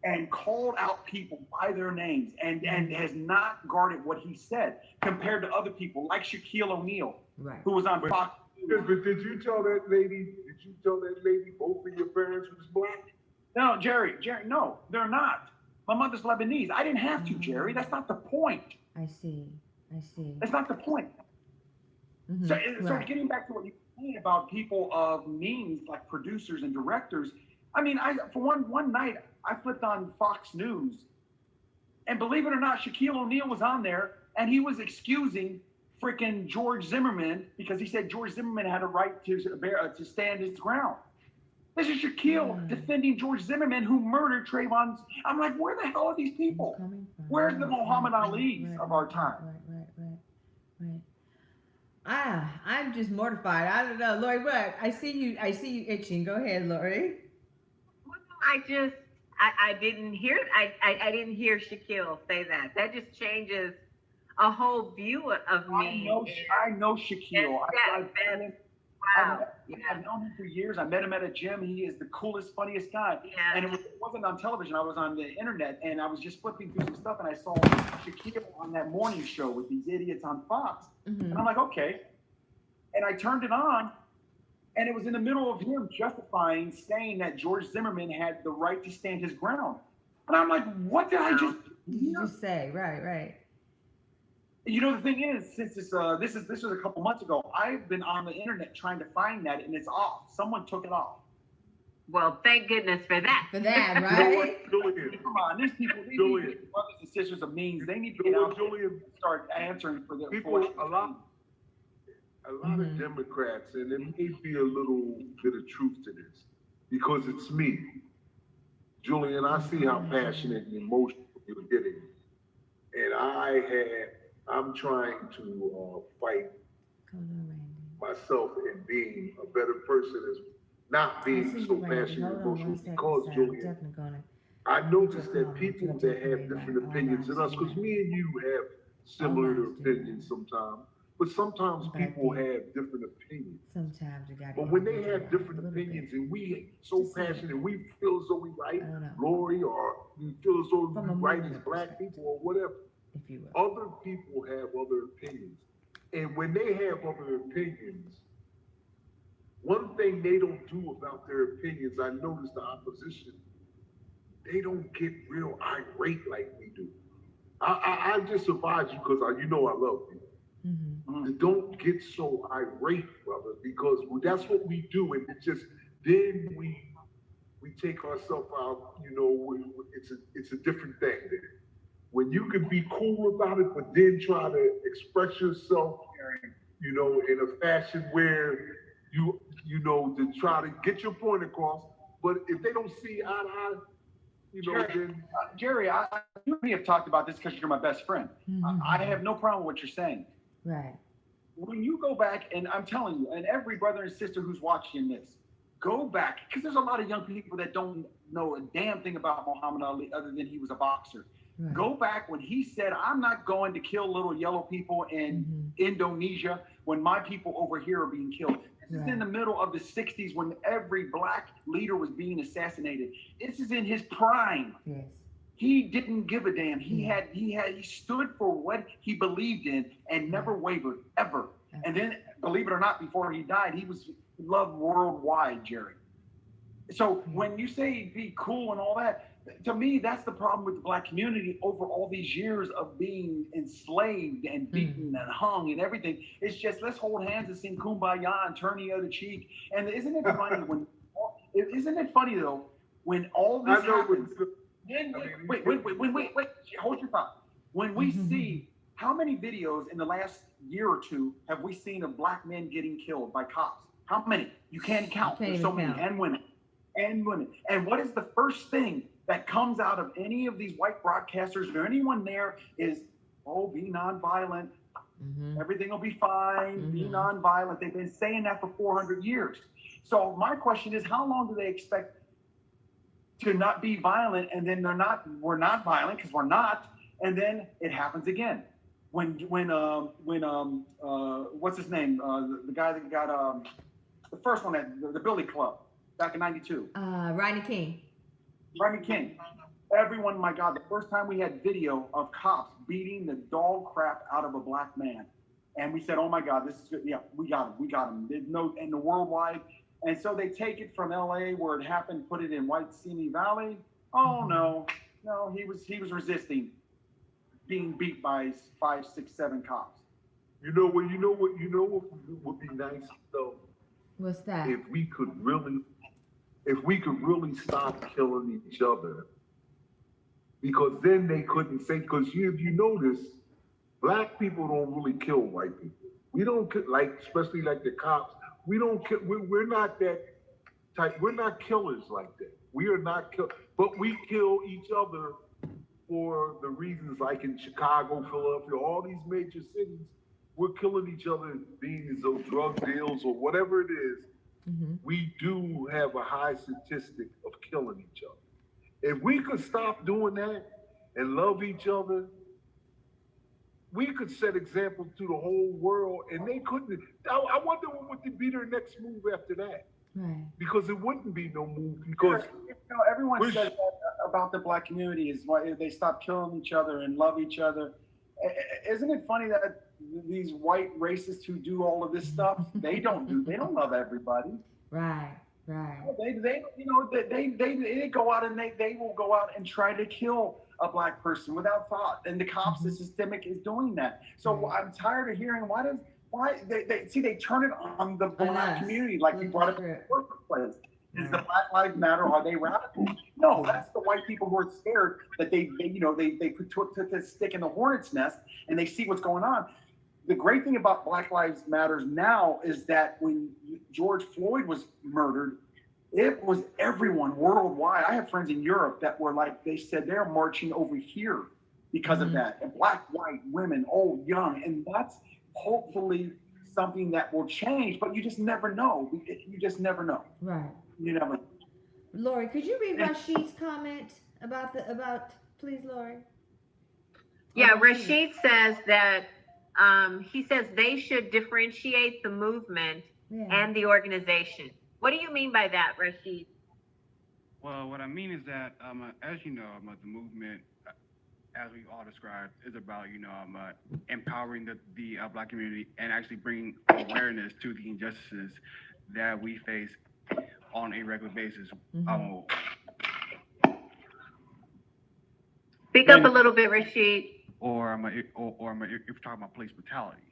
and called out people by their names and has not guarded what he said compared to other people like Shaquille O'Neal, who was on Fox. But did you tell that lady both of your parents was Black? No, Jerry, no, they're not. My mother's Lebanese. I didn't have to, Jerry. That's not the point. I see. That's not the point. Mm-hmm. So getting back to what you were saying about people of means, like producers and directors, I mean, for one night, I flipped on Fox News, and believe it or not, Shaquille O'Neal was on there, and he was excusing freaking George Zimmerman because he said George Zimmerman had a right to stand his ground. This is Shaquille defending George Zimmerman, who murdered Trayvon. I'm like, where the hell are these people? Where's the Muhammad Ali's of our time? Right. I'm just mortified. I don't know, Lori. What? I see you itching. Go ahead, Lori. I didn't hear. I didn't hear Shaquille say that. That just changes a whole view of me. I know Shaquille. I've known him for years. I met him at a gym. He is the coolest, funniest guy. Yeah. And it wasn't on television. I was on the internet, and I was just flipping through some stuff, and I saw Shaquille on that morning show with these idiots on Fox. Mm-hmm. And I'm like, okay. And I turned it on, and it was in the middle of him justifying, saying that George Zimmerman had the right to stand his ground. And I'm like, what did I just say? Right. The thing is, since this was a couple months ago, I've been on the internet trying to find that, and it's off. Someone took it off. Well, thank goodness for that. Right? Come on, these people, brothers and sisters of means, they need to get out there and start answering for their people. A lot of Democrats, and there may be a little bit of truth to this, because it's me, Julian. I see how passionate and emotional you're getting, and I'm trying to fight myself in being a better person, as not being so passionate and emotional, because, Julian, I noticed that people that have different opinions than us, because me and you have similar opinions sometimes, but sometimes people have different opinions. But when they have different opinions and we so passionate, we feel as though we right, Lori, or we feel as though we right as Black people or whatever. Other people have other opinions. And when they have other opinions, one thing they don't do about their opinions, I noticed the opposition, they don't get real irate like we do. I just advise you, because I love you. Mm-hmm. Don't get so irate, brother, because that's what we do. And then we take ourselves out, it's a different thing there. When you can be cool about it, but then try to express yourself, in a fashion where to try to get your point across. But if they don't see eye to eye, then Jerry, you and me have talked about this because you're my best friend. Mm-hmm. I have no problem with what you're saying. Right. When you go back, and I'm telling you, and every brother and sister who's watching this, go back, because there's a lot of young people that don't know a damn thing about Muhammad Ali other than he was a boxer. Right. Go back when he said, I'm not going to kill little yellow people in Indonesia when my people over here are being killed. This is in the middle of the 60s when every Black leader was being assassinated. This is in his prime. Yes. He didn't give a damn. He stood for what he believed in and never wavered, ever. Okay. And then, believe it or not, before he died, he was loved worldwide, Jerry. So when you say be cool and all that, to me, that's the problem with the black community over all these years of being enslaved and beaten and hung and everything. It's just let's hold hands and sing kumbaya and turn the other cheek. And isn't it funny when? Isn't it funny though when all this happens? Wait, hold your thought. When we see how many videos in the last year or two have we seen of black men getting killed by cops? How many? You can't count. There's so many, and women. And what is the first thing that comes out of any of these white broadcasters or anyone there is, oh, be nonviolent. Everything will be fine. Be nonviolent. They've been saying that for 400 years. So my question is, how long do they expect to not be violent? And then we're not violent because we're not. And then it happens again. When what's his name? The guy that got the first one at the Billy Club back in '92. Rodney King. Rodney King. Everyone, my God, the first time we had video of cops beating the dog crap out of a black man. And we said, oh my God, this is good. Yeah, we got him. There's no, in the worldwide. And so they take it from LA where it happened, put it in White Simi Valley. Oh no, he was resisting being beat by 5, 6, 7 cops. You know what would be nice though? What's that? If we could really stop killing each other, because then they couldn't say, because you notice, black people don't really kill white people. We don't especially like the cops. We don't kill. We're not that type. We're not killers like that. We are not but we kill each other for the reasons like in Chicago, Philadelphia, all these major cities. We're killing each other, being as though drug deals or whatever it is. We do have a high statistic of killing each other. If we could stop doing that and love each other, we could set examples to the whole world, and they couldn't. I wonder what would be their next move after that. Right. Because it wouldn't be no move. Because everyone says that about the black community is why they stop killing each other and love each other. Isn't it funny that these white racists who do all of this stuff, they don't love everybody. Right. They go out and they will go out and try to kill a black person without thought, and the cops, the systemic is doing that. So I'm tired of hearing why they turn it on the black community, like you brought up in the workplace. Is the Black Lives Matter? Are they radical? No, that's the white people who are scared that they put the stick in the hornet's nest and they see what's going on. The great thing about Black Lives Matters now is that when George Floyd was murdered, it was everyone worldwide. I have friends in Europe that were like, they said they're marching over here because of that. And black, white, women, old, young. And that's hopefully something that will change, but you just never know. You just never know. Right. You never know. Lori, could you read Rashid's comment about please, Lori? Yeah, Rashid says that he says they should differentiate the movement and the organization. What do you mean by that, Rashid? Well, what I mean is that, as you know, the movement, as we all described, is about, empowering the black community and actually bringing awareness to the injustices that we face on a regular basis. Speak up a little bit, Rashid. Or if you're talking about police brutality,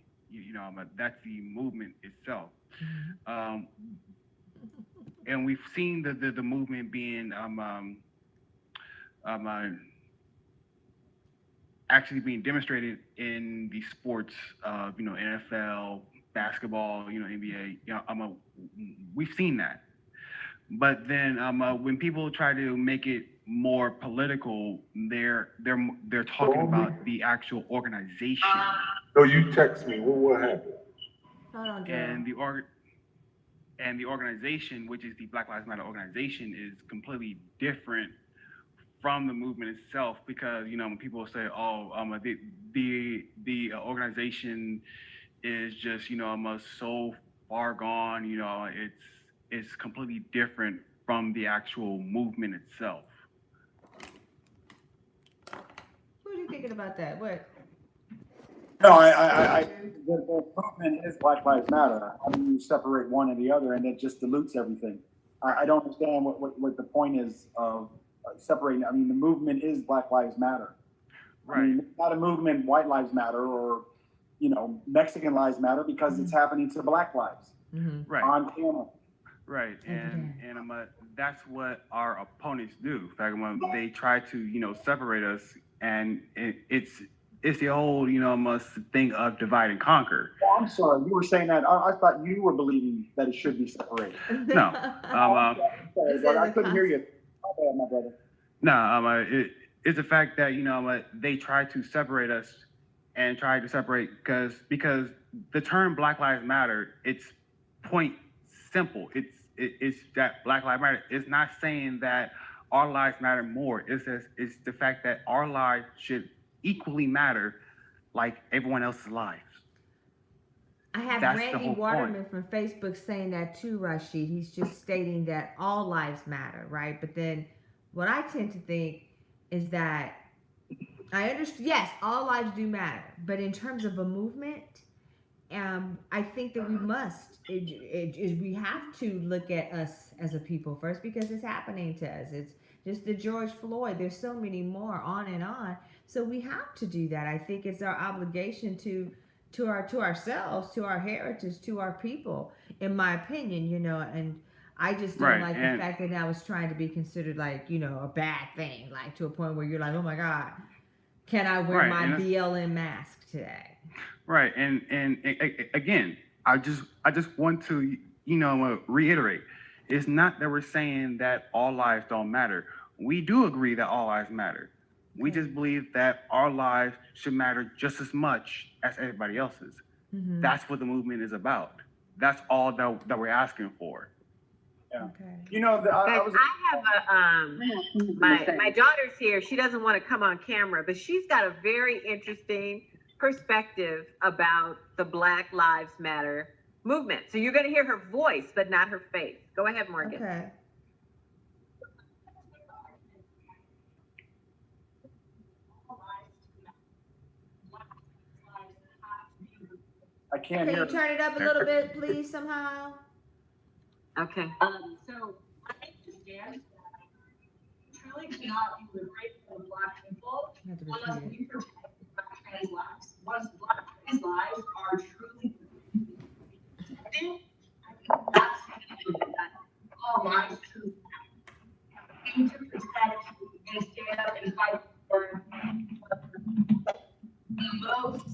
that's the movement itself. And we've seen the movement being actually being demonstrated in the sports of NFL, basketball, NBA. We've seen that. But then when people try to make it more political, they're talking about the actual organization. No, you text me. What happened? Hold on, and the organization, which is the Black Lives Matter organization, is completely different from the movement itself, because when people say, the organization is just so far gone, it's completely different from the actual movement itself. What are you thinking about that? What? No, the movement is Black Lives Matter. How do you separate one and the other, and it just dilutes everything? I don't understand what the point is of separating. I mean, the movement is Black Lives Matter. Right. I mean, it's not a movement White Lives Matter or, Mexican Lives Matter because it's happening to Black lives Right. on camera. Right, and that's what our opponents do. In fact, they try to separate us, and it's the old thing of divide and conquer. Oh, I'm sorry, you were saying that. I thought you were believing that it should be separated. No, sorry, I couldn't hear you. My bad, my brother. No, it's the fact that they try to separate us and try to separate because the term Black Lives Matter, it's point simple. It's that Black Lives Matter. It's not saying that our lives matter more. It's the fact that our lives should equally matter like everyone else's lives. I have Randy Waterman from Facebook saying that too, Rashid. He's just stating that all lives matter, right? But then what I tend to think is that I understand, yes, all lives do matter. But in terms of a movement, I think that we have to look at us as a people first because it's happening to us. It's just the George Floyd. There's so many more on and on. So we have to do that. I think it's our obligation to ourselves, to our heritage, to our people, in my opinion, and I just don't like the fact that now it's trying to be considered like, a bad thing, like to a point where you're like, oh my God, can I wear my BLM mask today? Right, and again, I just want to reiterate, it's not that we're saying that all lives don't matter. We do agree that all lives matter. We just believe that our lives should matter just as much as everybody else's. Mm-hmm. That's what the movement is about. That's all that we're asking for. Yeah. Okay. I have my daughter's here. She doesn't want to come on camera, but she's got a very interesting perspective about the Black Lives Matter movement. So you're going to hear her voice, but not her face. Go ahead, Morgan. Okay. I can't hear. Can you turn it up a little bit, please, somehow? Okay. So I understand that truly cannot be liberated from Black people unless we protect Black trans lives. Once Black trans lives are truly protected, that's that all lives truly matter. We need to protect and stand up and fight for the most.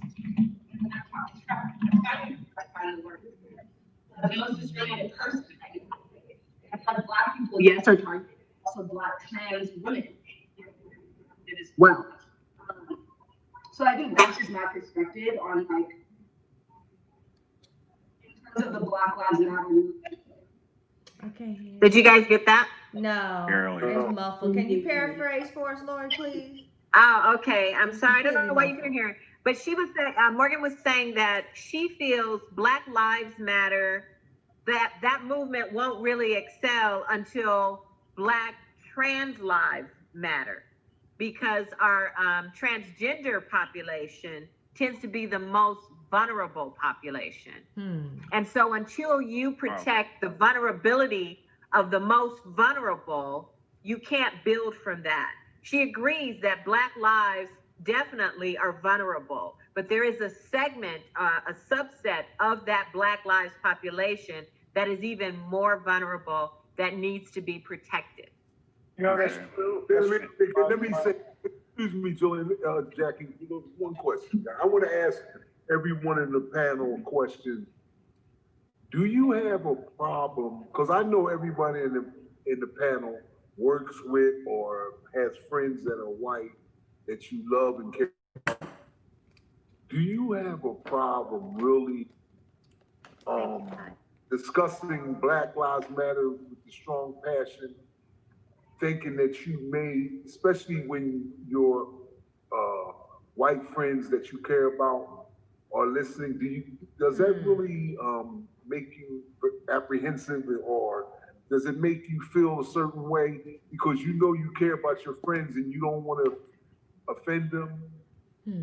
The most discriminated person. Black people, yes, are targeted. Also, Black trans women as well. So I think that's just my perspective on in terms of the Black Lives Matter movement. Okay. Did you guys get that? No. Barely. It's muffled. Can you paraphrase for us, Lori, please? Oh, okay. I'm sorry. I don't know what you can hear. But she was saying, Morgan was saying that she feels Black Lives Matter, that movement won't really excel until Black trans lives matter, because our transgender population tends to be the most vulnerable population. And so until you protect the vulnerability of the most vulnerable, you can't build from that. She agrees that Black lives definitely are vulnerable, but there is a segment, a subset of that Black lives population that is even more vulnerable that needs to be protected. That's true. Let me say, excuse me, Julian, Jackie, one question. I want to ask everyone in the panel a question. Do you have a problem? Because I know everybody in the panel works with or has friends that are white that you love and care about. Do you have a problem really discussing Black Lives Matter with a strong passion, thinking that you may, especially when your white friends that you care about are listening, does that really make you apprehensive, or does it make you feel a certain way because you care about your friends and you don't want to offend them?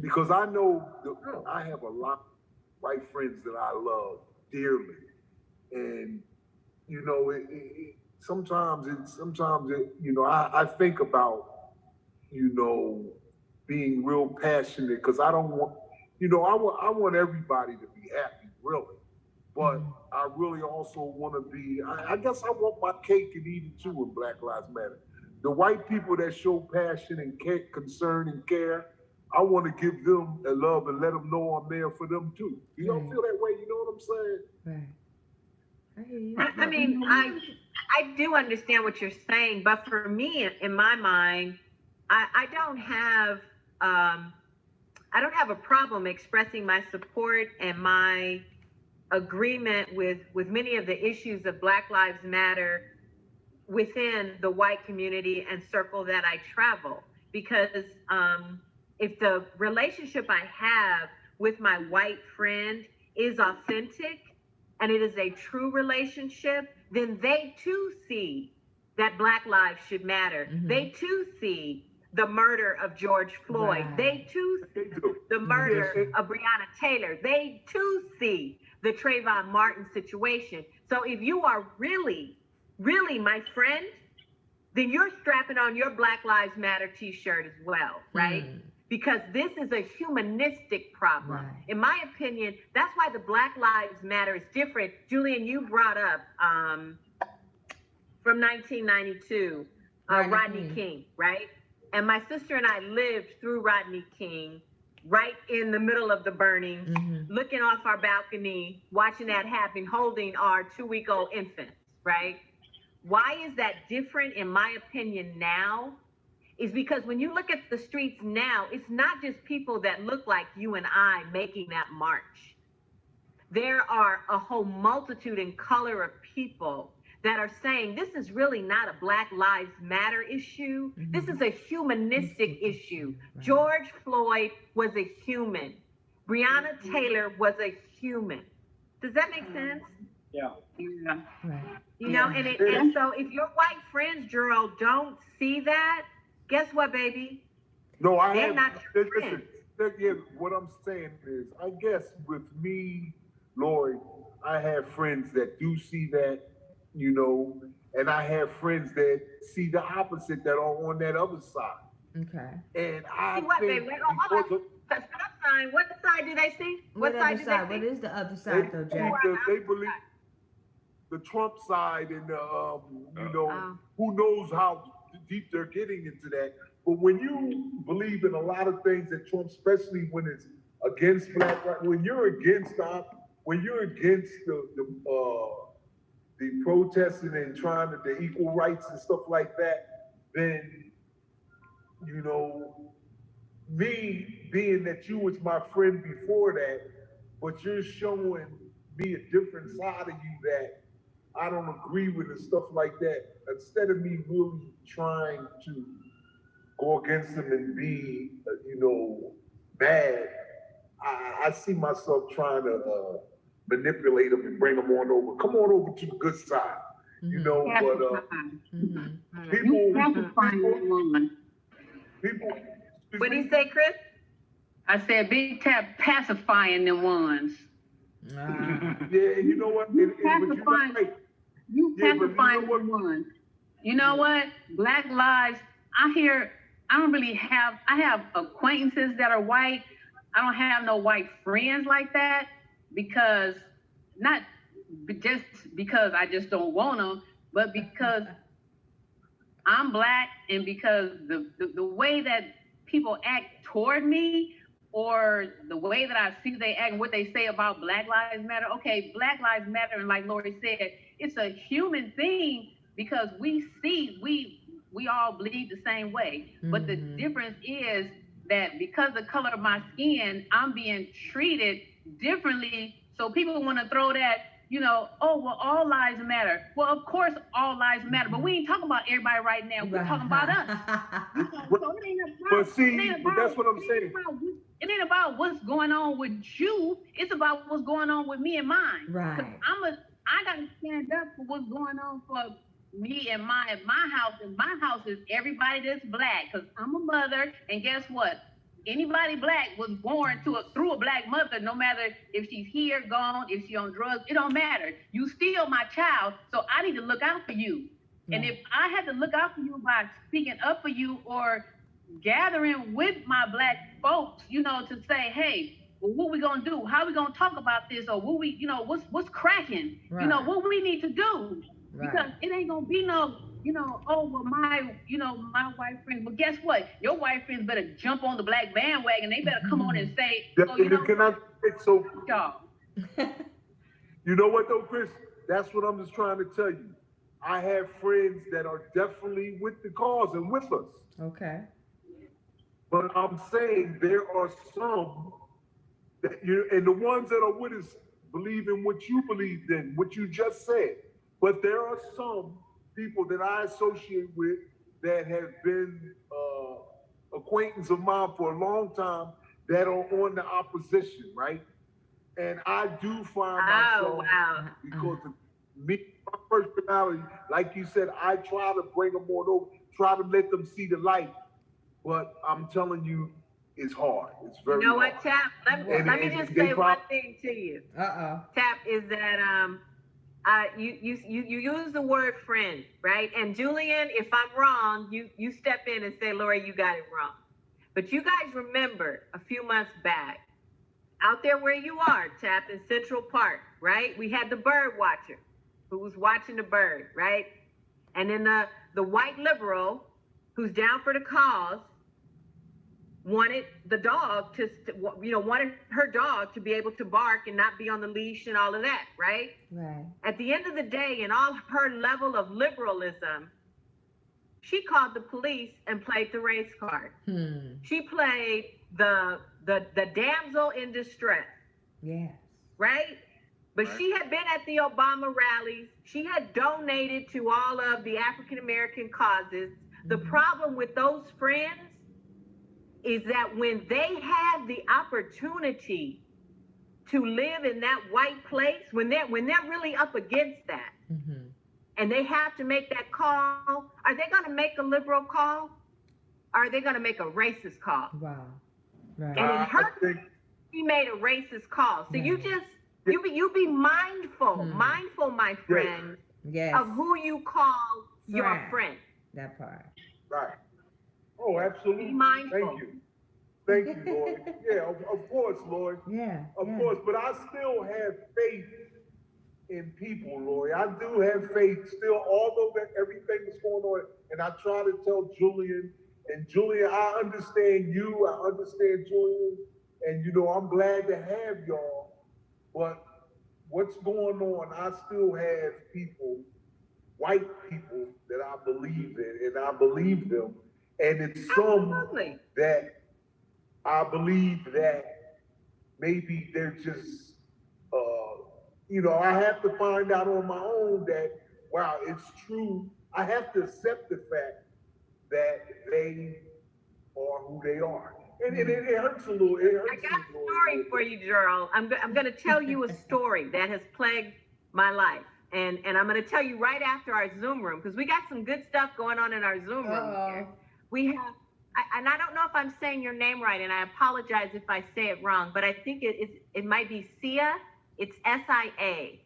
Because I know I have a lot of white friends that I love dearly, and I think about, being real passionate because I don't want, I want everybody to be happy, really. But I really also want to be, I guess I want my cake and eat it too in Black Lives Matter. The white people that show passion and concern and care, I want to give them a love and let them know I'm there for them too. Do y'all feel that way? You know what I'm saying? Right. I hear you. I mean, I do understand what you're saying, but for me, in my mind, I don't have a problem expressing my support and my agreement with many of the issues of Black Lives Matter within the white community and circle that I travel. Because if the relationship I have with my white friend is authentic and it is a true relationship, then they too see that Black lives should matter. They too see the murder of George Floyd. Right. They too see the murder of Breonna Taylor. They too see the Trayvon Martin situation. So if you are really, really my friend, then you're strapping on your Black Lives Matter t-shirt as well, right? Because this is a humanistic problem. Right. In my opinion, that's why the Black Lives Matter is different. Julian, you brought up from 1992, Rodney King, right? And my sister and I lived through Rodney King, right in the middle of the burning, looking off our balcony, watching that happen, holding our 2-week-old infants, right? Why is that different, in my opinion, now? Is because when you look at the streets now, it's not just people that look like you and I making that march. There are a whole multitude and color of people that are saying this is really not a Black Lives Matter issue. This is a humanistic issue. Right. George Floyd was a human. Breonna Taylor was a human. Does that make sense? Yeah. Right. You know, and so if your white friends, Gerald, don't see that, guess what, baby? No, They're not your listen, what I'm saying is, I guess with me, Lori, I have friends that do see that, and I have friends that see the opposite, that are on that other side. Okay. And I see what, think baby? Stop sign. What side do they see? What side do they see? What is the other side, though, Jack? They believe the Trump side, and who knows how deep they're getting into that. But when you believe in a lot of things that Trump, especially when it's against Black rights, when you're against the protesting and trying to the equal rights and stuff like that, then me being that you was my friend before that, but you're showing me a different side of you that I don't agree with and stuff like that. Instead of me really trying to go against them and be, bad, I see myself trying to manipulate them and bring them on over. Come on over to the good side, People. What do you say, Chris? I said big tap pacifying them ones. Yeah, you know what? You pacifying them ones. You know what? Black lives, I have acquaintances that are white. I don't have no white friends like that because, not just because I just don't want them, but because I'm Black, and because the way that people act toward me, or the way that I see they act and what they say about Black Lives Matter. Okay, Black Lives Matter, and like Lori said, it's a human thing because we all bleed the same way. But the difference is that because of the color of my skin, I'm being treated differently. So people want to throw that, oh, well, all lives matter. Well, of course, all lives matter, but we ain't talking about everybody right now. We're talking about us. But that's what I'm saying. It ain't about what's going on with you. It's about what's going on with me and mine. Right. I got to stand up for what's going on for me and my house. And my house is everybody that's Black, because I'm a mother. And guess what? Anybody Black was born through a Black mother, no matter if she's here, gone, if she's on drugs, it don't matter. You still my child, so I need to look out for you. And if I had to look out for you by speaking up for you or gathering with my Black folks, you know, to say, hey, well, what we gonna do? How we gonna talk about this? Or what we, you know, what's cracking? Right. You know, what we need to do? Right. Because it ain't gonna be no, you know, oh well, my white friends. But guess what? Your white friends better jump on the Black bandwagon. They better come on and say, oh, you know, can I take so? y'all. You know what though, Chris? That's what I'm just trying to tell you. I have friends that are definitely with the cause and with us. Okay. But I'm saying there are some that and the ones that are with us believe in what you believed in, what you just said. But there are some people that I associate with that have been acquaintance of mine for a long time that are on the opposition, right? And I do find myself, because of me, my personality, like you said, I try to bring them on over, try to let them see the light. But I'm telling you, it's hard. It's very hard. You know what, Tap? Let me just say one thing to you. Tap, is that you use the word friend, right? And Julian, if I'm wrong, you step in and say, Lori, you got it wrong. But you guys remember a few months back, out there where you are, Tap, in Central Park, right? We had the bird watcher who was watching the bird, right? And then the white liberal who's down for the cause wanted the dog wanted her dog to be able to bark and not be on the leash and all of that, right? Right. At the end of the day, in all her level of liberalism, she called the police and played the race card. She played the damsel in distress. Yes. Right? But she had been at the Obama rallies. She had donated to all of the African American causes. The problem with those friends is that when they have the opportunity to live in that white place, when they're really up against that, and they have to make that call, are they going to make a liberal call? Or are they going to make a racist call? Wow. Right. And in her case, she made a racist call. So you be mindful, my friend, of who you call your friend. That part. Right. Oh, absolutely. Be mindful. Thank you, Lord. Yeah, of course, Lord. Yeah. Of course, but I still have faith in people, Lord. I do have faith still, although that everything is going on. And I try to tell Julian, I understand you, I understand Julian, and I'm glad to have y'all. But what's going on, I still have people, white people, that I believe in, and I believe them. And it's some that I believe that maybe they're just, I have to find out on my own that, wow, it's true. I have to accept the fact that they are who they are. And it hurts a little. I got a story for you, Gerald. I'm going to tell you a story that has plagued my life. And I'm going to tell you right after our Zoom room, because we got some good stuff going on in our Zoom room here. We have, and I don't know if I'm saying your name right, and I apologize if I say it wrong, but I think it might be SIA. It's SIA.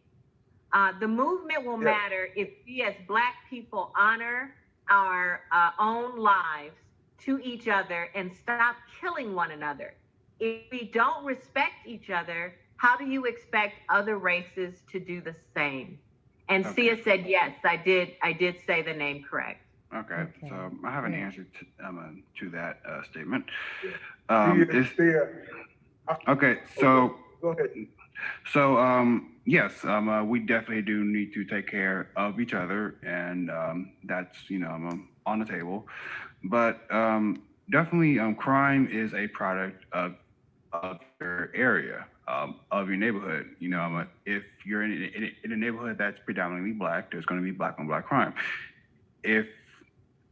The movement will matter if we as Black people honor our own lives to each other and stop killing one another. If we don't respect each other, how do you expect other races to do the same? And Sia said, yes, I did say the name correct. Okay. So I have an answer to that statement. Okay, so go ahead. So yes, we definitely do need to take care of each other, and that's on the table. But definitely, crime is a product of your area, of your neighborhood. If you're in a neighborhood that's predominantly Black, there's going to be Black on Black crime.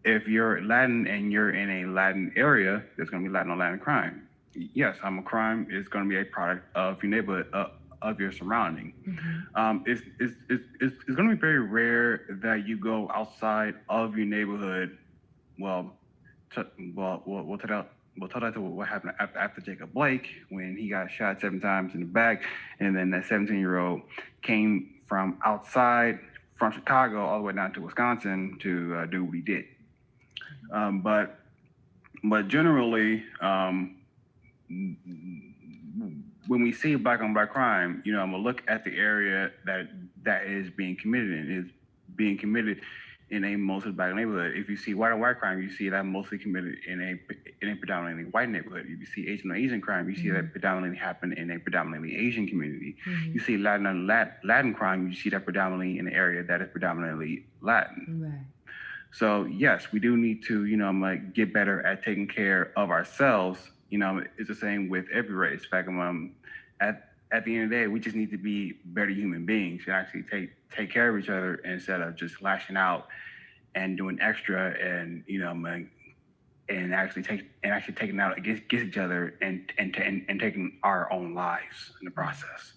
If you're Latin and you're in a Latin area, there's going to be Latin on Latin crime. Yes, crime is going to be a product of your neighborhood, of your surrounding. It's going to be very rare that you go outside of your neighborhood. We'll tell that to what happened after Jacob Blake, when he got shot 7 times in the back, and then that 17-year-old came from outside from Chicago all the way down to Wisconsin to do what we did. But generally, when we see black on black crime, I'm gonna look at the area that is being committed in. Is being committed in a mostly black neighborhood. If you see white on white crime, you see that mostly committed in a predominantly white neighborhood. If you see Asian on Asian crime, you see that predominantly happen in a predominantly Asian community. You see Latin on Latin crime, you see that predominantly in an area that is predominantly Latin. Right. So yes, we do need to, get better at taking care of ourselves. It's the same with every race. In fact, at the end of the day, we just need to be better human beings and actually take care of each other instead of just lashing out and doing extra and and actually taking out against each other and taking our own lives in the process.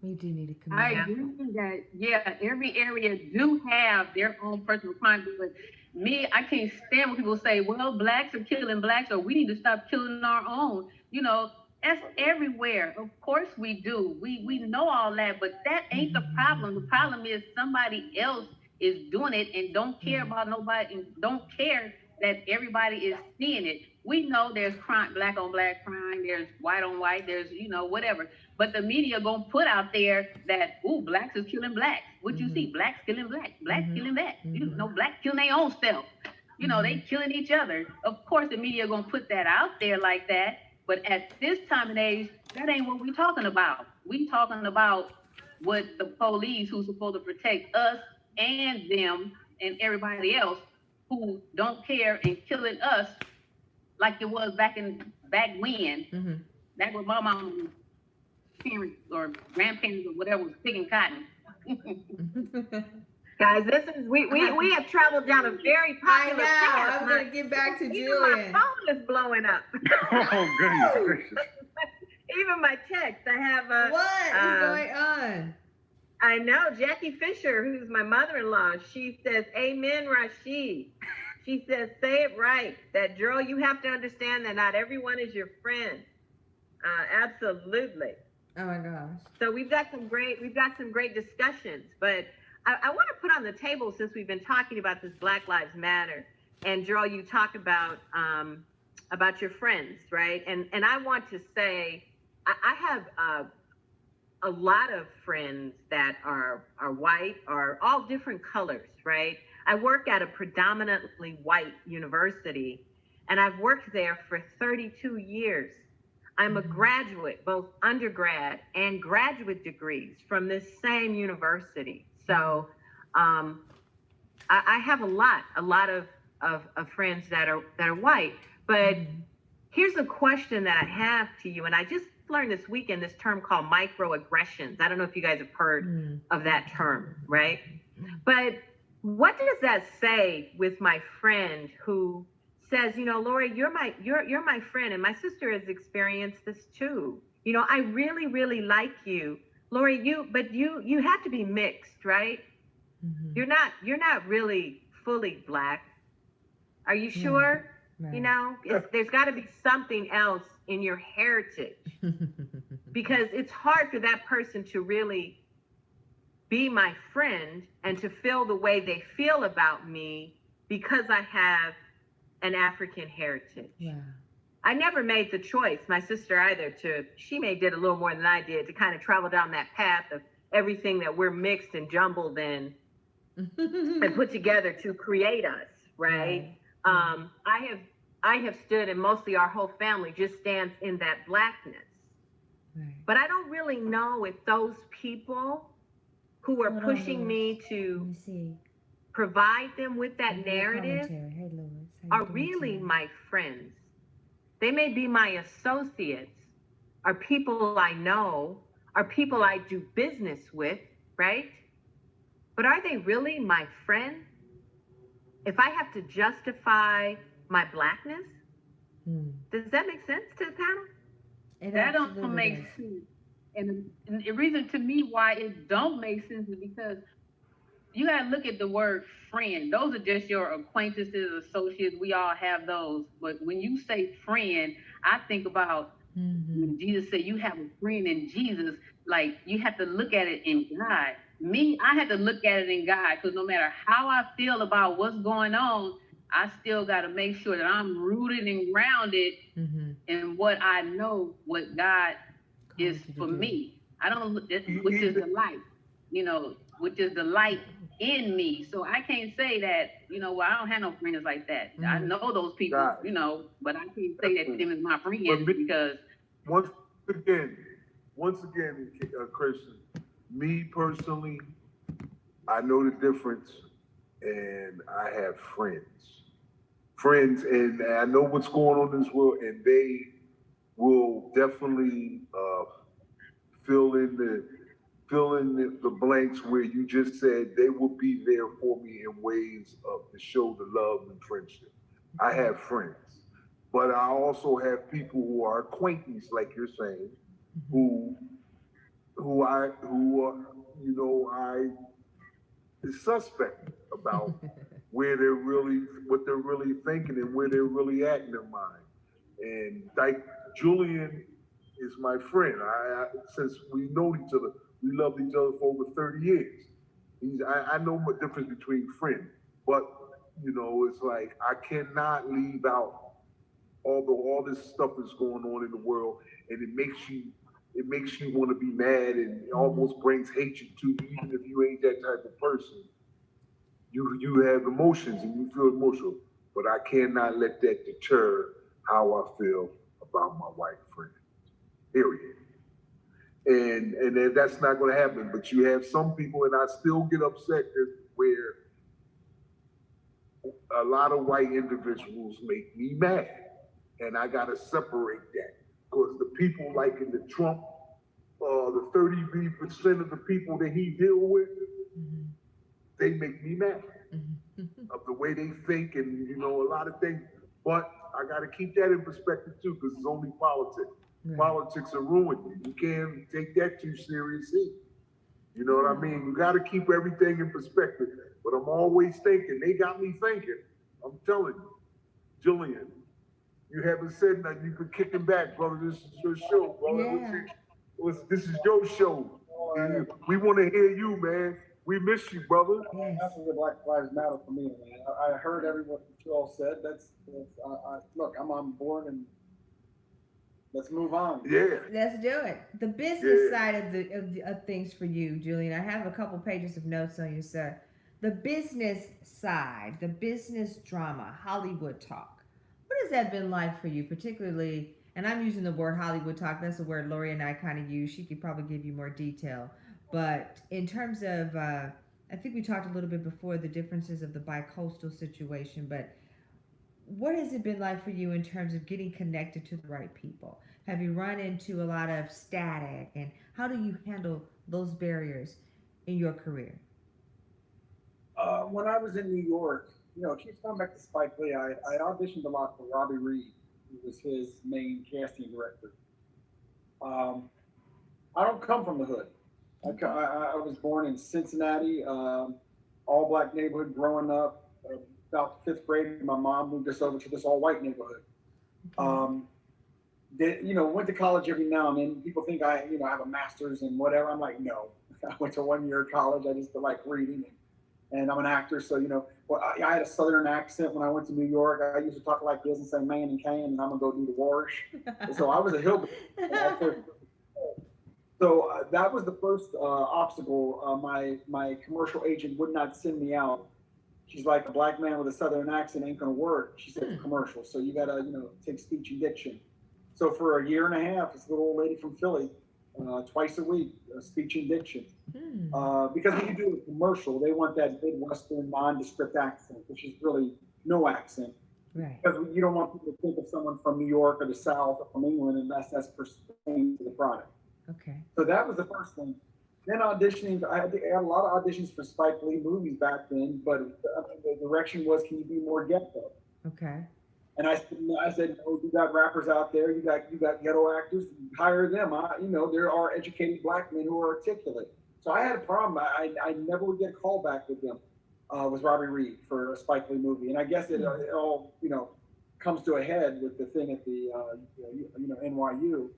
We do need to I agree that, every area do have their own personal crime, but me, I can't stand when people say, well, blacks are killing blacks, or we need to stop killing our own. That's everywhere. Of course we do. We know all that, but that ain't the problem. The problem is somebody else is doing it and don't care about nobody, and don't care that everybody is seeing it. We know there's crime, black on black crime, there's white on white, there's, whatever. But the media gonna put out there that, blacks is killing blacks. What you see, blacks killing blacks, blacks killing blacks. Blacks killing their own self. They killing each other. Of course the media gonna put that out there like that. But at this time and age, that ain't what we talking about. We talking about what the police who's supposed to protect us and them and everybody else who don't care and killing us like it was back when, back when my mom, parents or grandparents or whatever was picking cotton. Guys, we have traveled down a very popular path. I'm gonna get back to even Julian. My phone is blowing up. Oh goodness gracious! Even my text, I have a. What is going on? I know Jackie Fisher, who's my mother-in-law. She says, "Amen, Rashid." She says, "Say it right. That girl, you have to understand that not everyone is your friend." Absolutely. Oh my gosh. So we've got some great discussions, but I want to put on the table, since we've been talking about this Black Lives Matter, and Joel, you talk about your friends, right? And I want to say, I have a lot of friends that are white, are all different colors, right? I work at a predominantly white university, and I've worked there for 32 years. I'm a graduate, both undergrad and graduate degrees from this same university. So I have a lot of friends that are white. But here's a question that I have to you, and I just learned this weekend this term called microaggressions. I don't know if you guys have heard of that term, right? But what does that say with my friend who says, Lori, you're my friend, and my sister has experienced this too. I really, really like you, Lori. You have to be mixed, right? You're not really fully Black. Are you sure? Right. There's got to be something else in your heritage, because it's hard for that person to really be my friend and to feel the way they feel about me because I have an African heritage. Yeah. I never made the choice, my sister either, she did a little more than I did, to kind of travel down that path of everything that we're mixed and jumbled in and put together to create us, right? I have stood, and mostly our whole family just stands in that Blackness. Right. But I don't really know if those people who are pushing me to provide them with that narrative are really my friends. They may be my associates, are people I know, are people I do business with, right? But are they really my friend? If I have to justify my Blackness, does that make sense to the panel? That don't make sense. And the reason to me why it don't make sense is because you gotta look at the word friend. Those are just your acquaintances, associates. We all have those. But when you say friend, I think about when Jesus said you have a friend in Jesus. Like, you have to look at it in God. me, I had to look at it in God, because no matter how I feel about what's going on, I still got to make sure that I'm rooted and grounded in what I know, what God is for me. I don't, which is the light, which is the light in me. So I can't say that, well, I don't have no friends like that. I know those people, but I can't say that them is my friends because. Once again, Christian, me personally, I know the difference, and I have friends, and I know what's going on in this world, and they will definitely fill in the blanks where you just said they will be there for me in ways of to show the love and friendship. I have friends, but I also have people who are acquaintances, like you're saying, who I is suspect about what they're really thinking and where they're really at in their mind. And like Julian is my friend. Since we know each other, we loved each other for over 30 years. I know what difference between friends, but it's like I cannot leave out all this stuff that's going on in the world, and it makes you want to be mad, and it almost brings hatred to you, even if you ain't that type of person. You have emotions and you feel emotional, but I cannot let that deter how I feel about my white friend. Period. And that's not going to happen. But you have some people, and I still get upset where a lot of white individuals make me mad, and I got to separate that, because the people like in the Trump, the 30% of the people that he deal with, they make me mad of the way they think and a lot of things. But I got to keep that in perspective too, because it's only politics. Right. Politics will ruin you. You can't take that too seriously. You know what I mean? You got to keep everything in perspective. But I'm always thinking. They got me thinking. I'm telling you, Jillian, you haven't said nothing. You've been kicking back, brother. This is your show, brother. Yeah. This is your show. We want to hear you, man. We miss you, brother. Yes. That's what Black Lives Matter for me, man. I heard what you all said. Look, I'm on board, and let's move on. Yeah. Let's do it. The business side of things for you, Julian. I have a couple pages of notes on you, sir. The business side, the business drama, Hollywood talk. What has that been like for you, particularly? And I'm using the word Hollywood talk. That's the word Lori and I kind of use. She could probably give you more detail. But in terms of, I think we talked a little bit before the differences of the bi-coastal situation, but what has it been like for you in terms of getting connected to the right people? Have you run into a lot of static, and how do you handle those barriers in your career? When I was in New York, it keeps coming back to Spike Lee. I auditioned a lot for Robbie Reed, who was his main casting director. I don't come from the hood. I was born in Cincinnati, all black neighborhood growing up. About the 5th grade, my mom moved us over to this all white neighborhood. Went to college every now and then. People think I have a master's and whatever. I'm like, no. I went to 1-year college. I just like reading, and I'm an actor. So, I had a Southern accent when I went to New York. I used to talk like this and say man and can, and I'm gonna go do the wash. So I was a hillbilly. So that was the first obstacle. My commercial agent would not send me out. She's like, a black man with a Southern accent ain't gonna work. She said, it's commercial, so you gotta, take speech and diction. So for a year and a half, this little old lady from Philly, twice a week, speech and diction. Because when you do a commercial, they want that Midwestern nondescript accent, which is really no accent. Right. Because you don't want people to think of someone from New York or the South or from England unless that's pertaining to the product. Okay. So that was the first thing. Then auditioning, I had a lot of auditions for Spike Lee movies back then, but the direction was, can you be more ghetto? Okay. And I said, oh, you got rappers out there, you got ghetto actors, hire them. There are educated black men who are articulate. So I had a problem. I never would get a call back with them, with Robbie Reed for a Spike Lee movie. And I guess it all, comes to a head with the thing at the, NYU.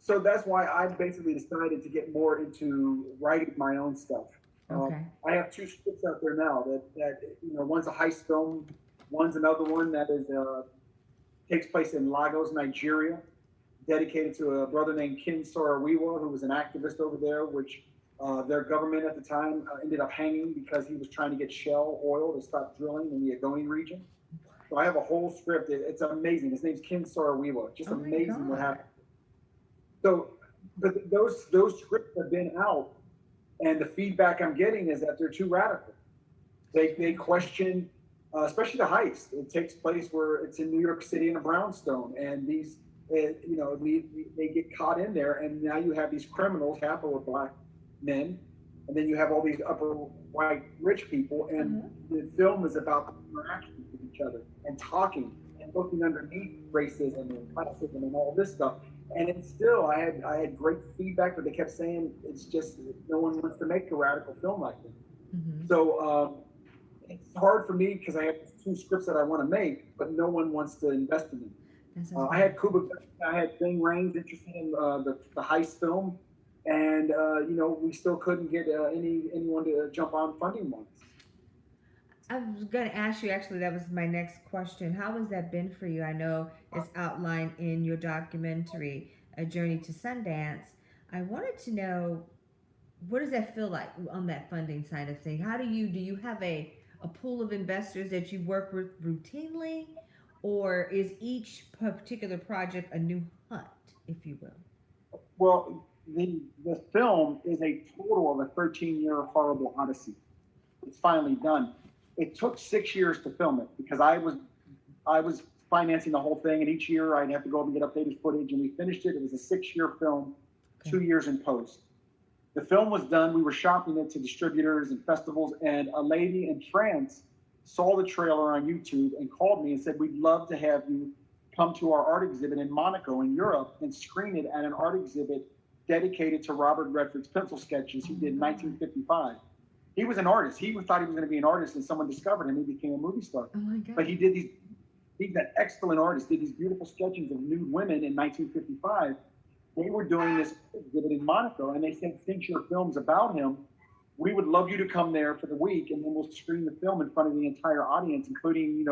So that's why I basically decided to get more into writing my own stuff. Okay. I have two scripts out there now that one's a heist film, one's another one that is takes place in Lagos, Nigeria, dedicated to a brother named Ken Saro-Wiwa, who was an activist over there, which their government at the time ended up hanging because he was trying to get shell oil to stop drilling in the Agoni region. So I have a whole script. It's amazing. His name's Ken Saro-Wiwa. Just amazing what happened. So those scripts have been out, and the feedback I'm getting is that they're too radical. They question, especially the heist. It takes place where it's in New York City in a brownstone, and these, they get caught in there, and now you have these criminals, half are black men, and then you have all these upper white rich people, and the film is about the interaction with each other and talking and looking underneath racism and classism and all this stuff. And it's still, I had great feedback, but they kept saying it's just no one wants to make a radical film like this. So it's hard for me because I have two scripts that I want to make, but no one wants to invest in them. I had Bing Raines interested in the heist film, and we still couldn't get anyone to jump on funding wise. I was going to ask you, actually, that was my next question. How has that been for you? I know it's outlined in your documentary, A Journey to Sundance. I wanted to know, what does that feel like on that funding side of things? How do you have a pool of investors that you work with routinely, or is each particular project a new hunt, if you will? Well, the film is a total of a 13-year horrible odyssey. It's finally done. It took 6 years to film it because I was financing the whole thing, and each year I'd have to go up and get updated footage, and we finished it. It was a 6-year film, 2 years in post. The film was done. We were shopping it to distributors and festivals, and a lady in France saw the trailer on YouTube and called me and said, "We'd love to have you come to our art exhibit in Monaco in Europe and screen it at an art exhibit dedicated to Robert Redford's pencil sketches he did in 1955. He was an artist. He thought he was going to be an artist, and someone discovered him. He became a movie star. Oh my God. But he's an excellent artist, did these beautiful sketchings of nude women in 1955. They were doing this exhibit in Monaco, and they said, since your film's about him, we would love you to come there for the week, and then we'll screen the film in front of the entire audience, including,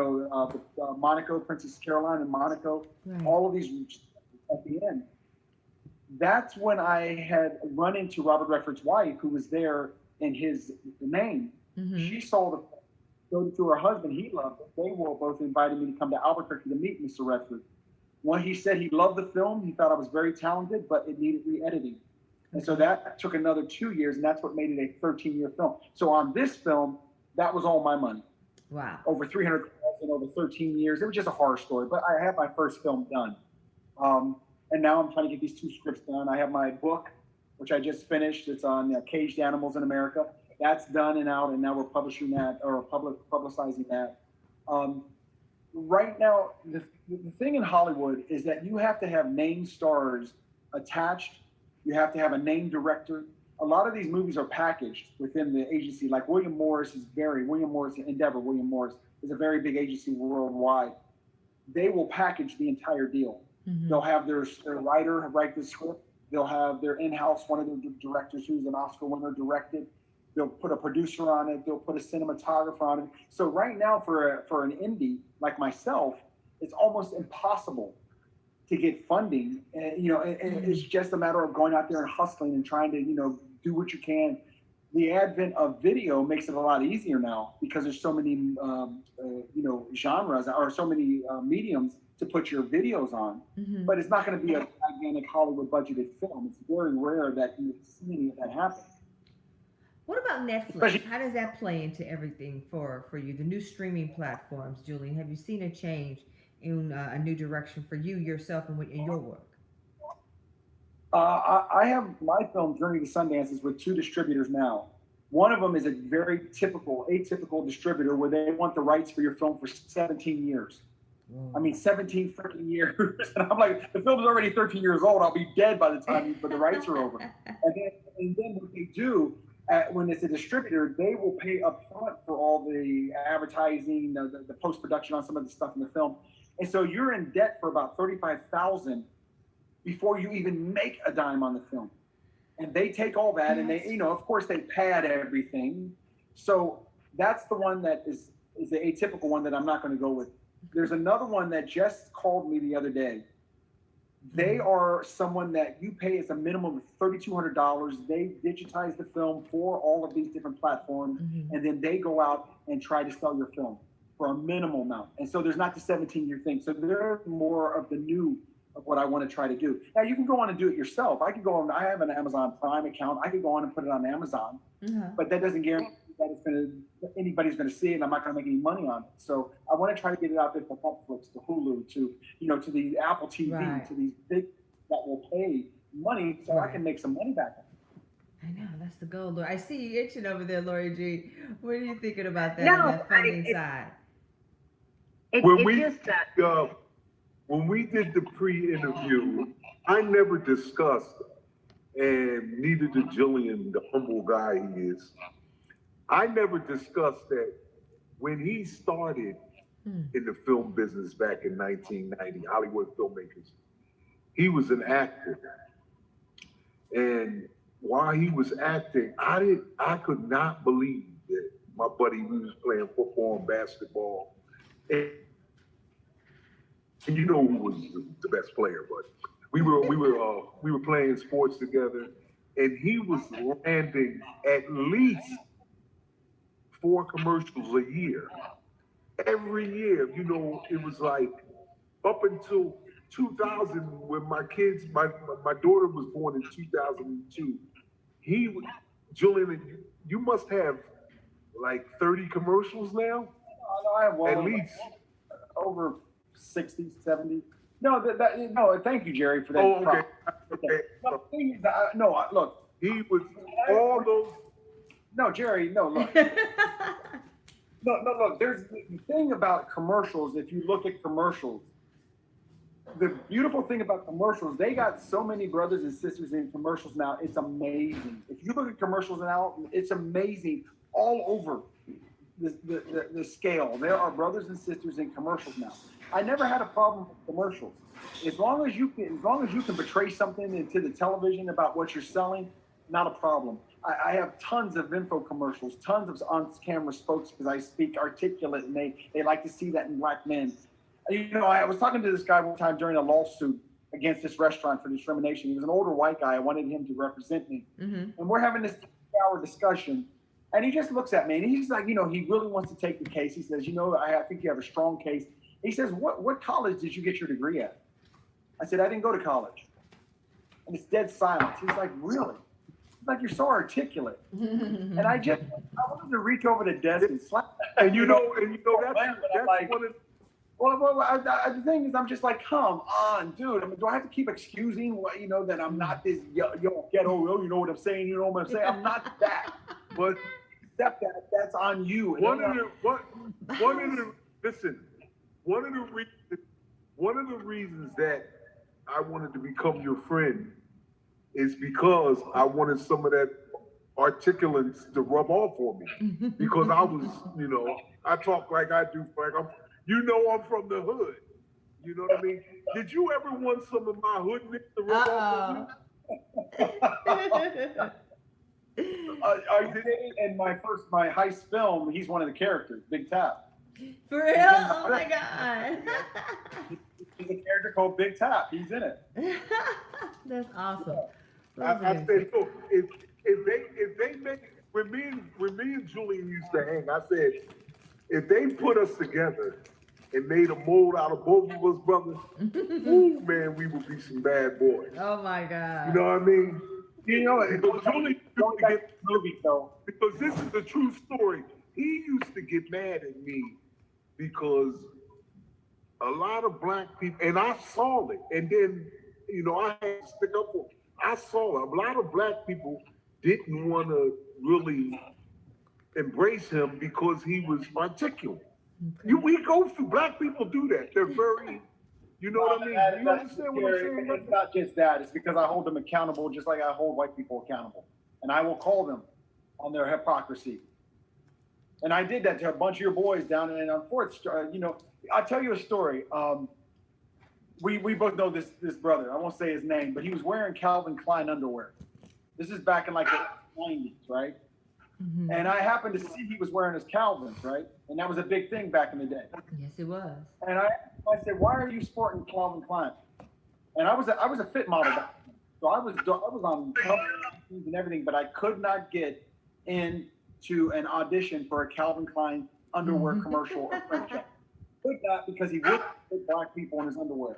Monaco, Princess Caroline in Monaco, all of these at the end. That's when I had run into Robert Redford's wife, who was there in his name. She saw the film to her husband. He loved it. They were both invited me to come to Albuquerque to meet Mr. Redford. When he said he loved the film, he thought I was very talented, but it needed re-editing. And so that took another 2 years, and that's what made it a 13-year film. So on this film, that was all my money. Wow. Over $300,000 over 13 years. It was just a horror story, but I had my first film done. And now I'm trying to get these two scripts done. I have my book, which I just finished. It's on caged animals in America. That's done and out, and now we're publishing that, or publicizing that. Right now, the thing in Hollywood is that you have to have named stars attached. You have to have a named director. A lot of these movies are packaged within the agency. Like William Morris Endeavor William Morris is a very big agency worldwide. They will package the entire deal. They'll have their writer write the script. They'll have their in-house, one of their directors who's an Oscar winner directed. They'll put a producer on it. They'll put a cinematographer on it. So right now for an indie like myself, it's almost impossible to get funding. And, it's just a matter of going out there and hustling and trying to, do what you can. The advent of video makes it a lot easier now because there's so many, genres or so many mediums to put your videos on. But it's not going to be a gigantic Hollywood budgeted film. It's very rare that you see any of that happen. What about Netflix? How does that play into everything for you? The new streaming platforms, Julian, have you seen a change in a new direction for you yourself and in your work? I have my film Journey to Sundance is with two distributors now. One of them is a very atypical distributor where they want the rights for your film for 17 years. I mean, 17 freaking years. And I'm like, the film is already 13 years old. I'll be dead by the time the rights are over. And then what they do, when it's a distributor, they will pay up front for all the advertising, the post-production on some of the stuff in the film. And so you're in debt for about $35,000 before you even make a dime on the film. And they take all that and they, of course they pad everything. So that's the one that is the atypical one that I'm not going to go with. There's another one that just called me the other day. They are someone that you pay as a minimum of $3,200. They digitize the film for all of these different platforms, and then they go out and try to sell your film for a minimal amount. And so there's not the 17-year thing. So they're more of the new of what I want to try to do. Now you can go on and do it yourself. I can go on. I have an Amazon Prime account. I can go on and put it on Amazon, but that doesn't guarantee that anybody's going to see it, and I'm not going to make any money on it. So I want to try to get it out there for Netflix, to Hulu, to to the Apple TV, to these big that will pay money, so I can make some money back. I know, that's the goal, Lord. I see you itching over there, Lori G. What are you thinking about that No, on that funding side? When we did the pre-interview, I never discussed, and neither did Jillian, the humble guy he is, I never discussed that when he started in the film business back in 1990, Hollywood filmmakers, he was an actor. And while he was acting, I could not believe that my buddy, we was playing football and basketball, and you know who was the best player, but we were playing sports together, and he was landing at least 4 commercials a year. Every year, it was like up until 2000, when my daughter was born in 2002. Julian, you must have like 30 commercials now? I have at least over 60, 70. No, thank you, Jerry, for that. Oh, okay. Okay. No, the thing is, look. He was all those. No, Jerry, no, look. No, look, there's the thing about commercials. If you look at commercials, the beautiful thing about commercials, they got so many brothers and sisters in commercials now. It's amazing. If you look at commercials now, it's amazing all over the scale. There are brothers and sisters in commercials now. I never had a problem with commercials. As long as you can portray something into the television about what you're selling, not a problem. I have tons of info commercials, tons of on-camera spokes because I speak articulate, and they like to see that in black men. I was talking to this guy one time during a lawsuit against this restaurant for discrimination. He was an older white guy. I wanted him to represent me. And we're having this 2-hour discussion, and he just looks at me, and he's like, he really wants to take the case. He says, I think you have a strong case. He says, what college did you get your degree at? I said, I didn't go to college. And it's dead silence. He's like, really? Like, you're so articulate. And I wanted to reach over the desk and slap. And that's like, one of. Well, the thing is, I'm just like, come on, dude. I mean, do I have to keep excusing that I'm not this ghetto? You know what I'm saying? You know what I'm saying? I'm not that. But accept that. That's on you. One of the reasons that I wanted to become your friend is because I wanted some of that articulence to rub off on me. Because I was, I talk like I do, Frank. I'm from the hood. You know what I mean? Did you ever want some of my hoodness to rub off on you? I did in my heist film. He's one of the characters, Big Tap. For real? Oh my God. He's a character called Big Tap. He's in it. That's awesome. I said, so if they make, when me and Julian used to hang, I said, if they put us together and made a mold out of both of us brothers, ooh, man, we would be some bad boys. Oh my God. You know what I mean? Julian don't get movie though. Because this is the true story. He used to get mad at me because a lot of black people, and I saw it, and then, I had to stick up for it. I saw it. A lot of black people didn't want to really embrace him because he was articulate. Okay. We go through, black people do that. They're very, you know what I mean? You understand what I'm saying? It's not just that. It's because I hold them accountable just like I hold white people accountable. And I will call them on their hypocrisy. And I did that to a bunch of your boys down in Fort. I'll tell you a story. we both know this brother. I won't say his name, but he was wearing Calvin Klein underwear. This is back in like the 90s, right? Mm-hmm. And I happened to see he was wearing his Calvins, right? And that was a big thing back in the day. Yes, it was. And I said, why are you sporting Calvin Klein? And I was a fit model back then. So I was on companies and everything, but I could not get into an audition for a Calvin Klein underwear commercial or print job. Could not, because he wouldn't put black people in his underwear.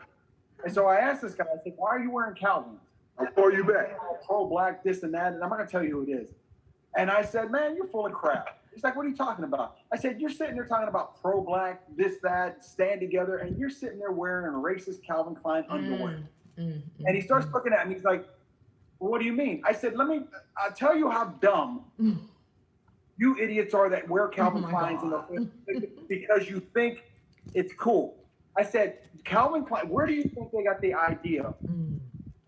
And so I asked this guy, I said, why are you wearing Calvins? I'll call you back. Pro-black, this and that, and I'm not going to tell you who it is. And I said, man, you're full of crap. He's like, what are you talking about? I said, you're sitting there talking about pro-black, this, that, stand together, and you're sitting there wearing racist Calvin Klein underwear. And he starts looking at me. He's like, well, what do you mean? I said, I'll tell you how dumb you idiots are that wear Calvin Kleins because you think it's cool. I said, Calvin Klein, where do you think they got the idea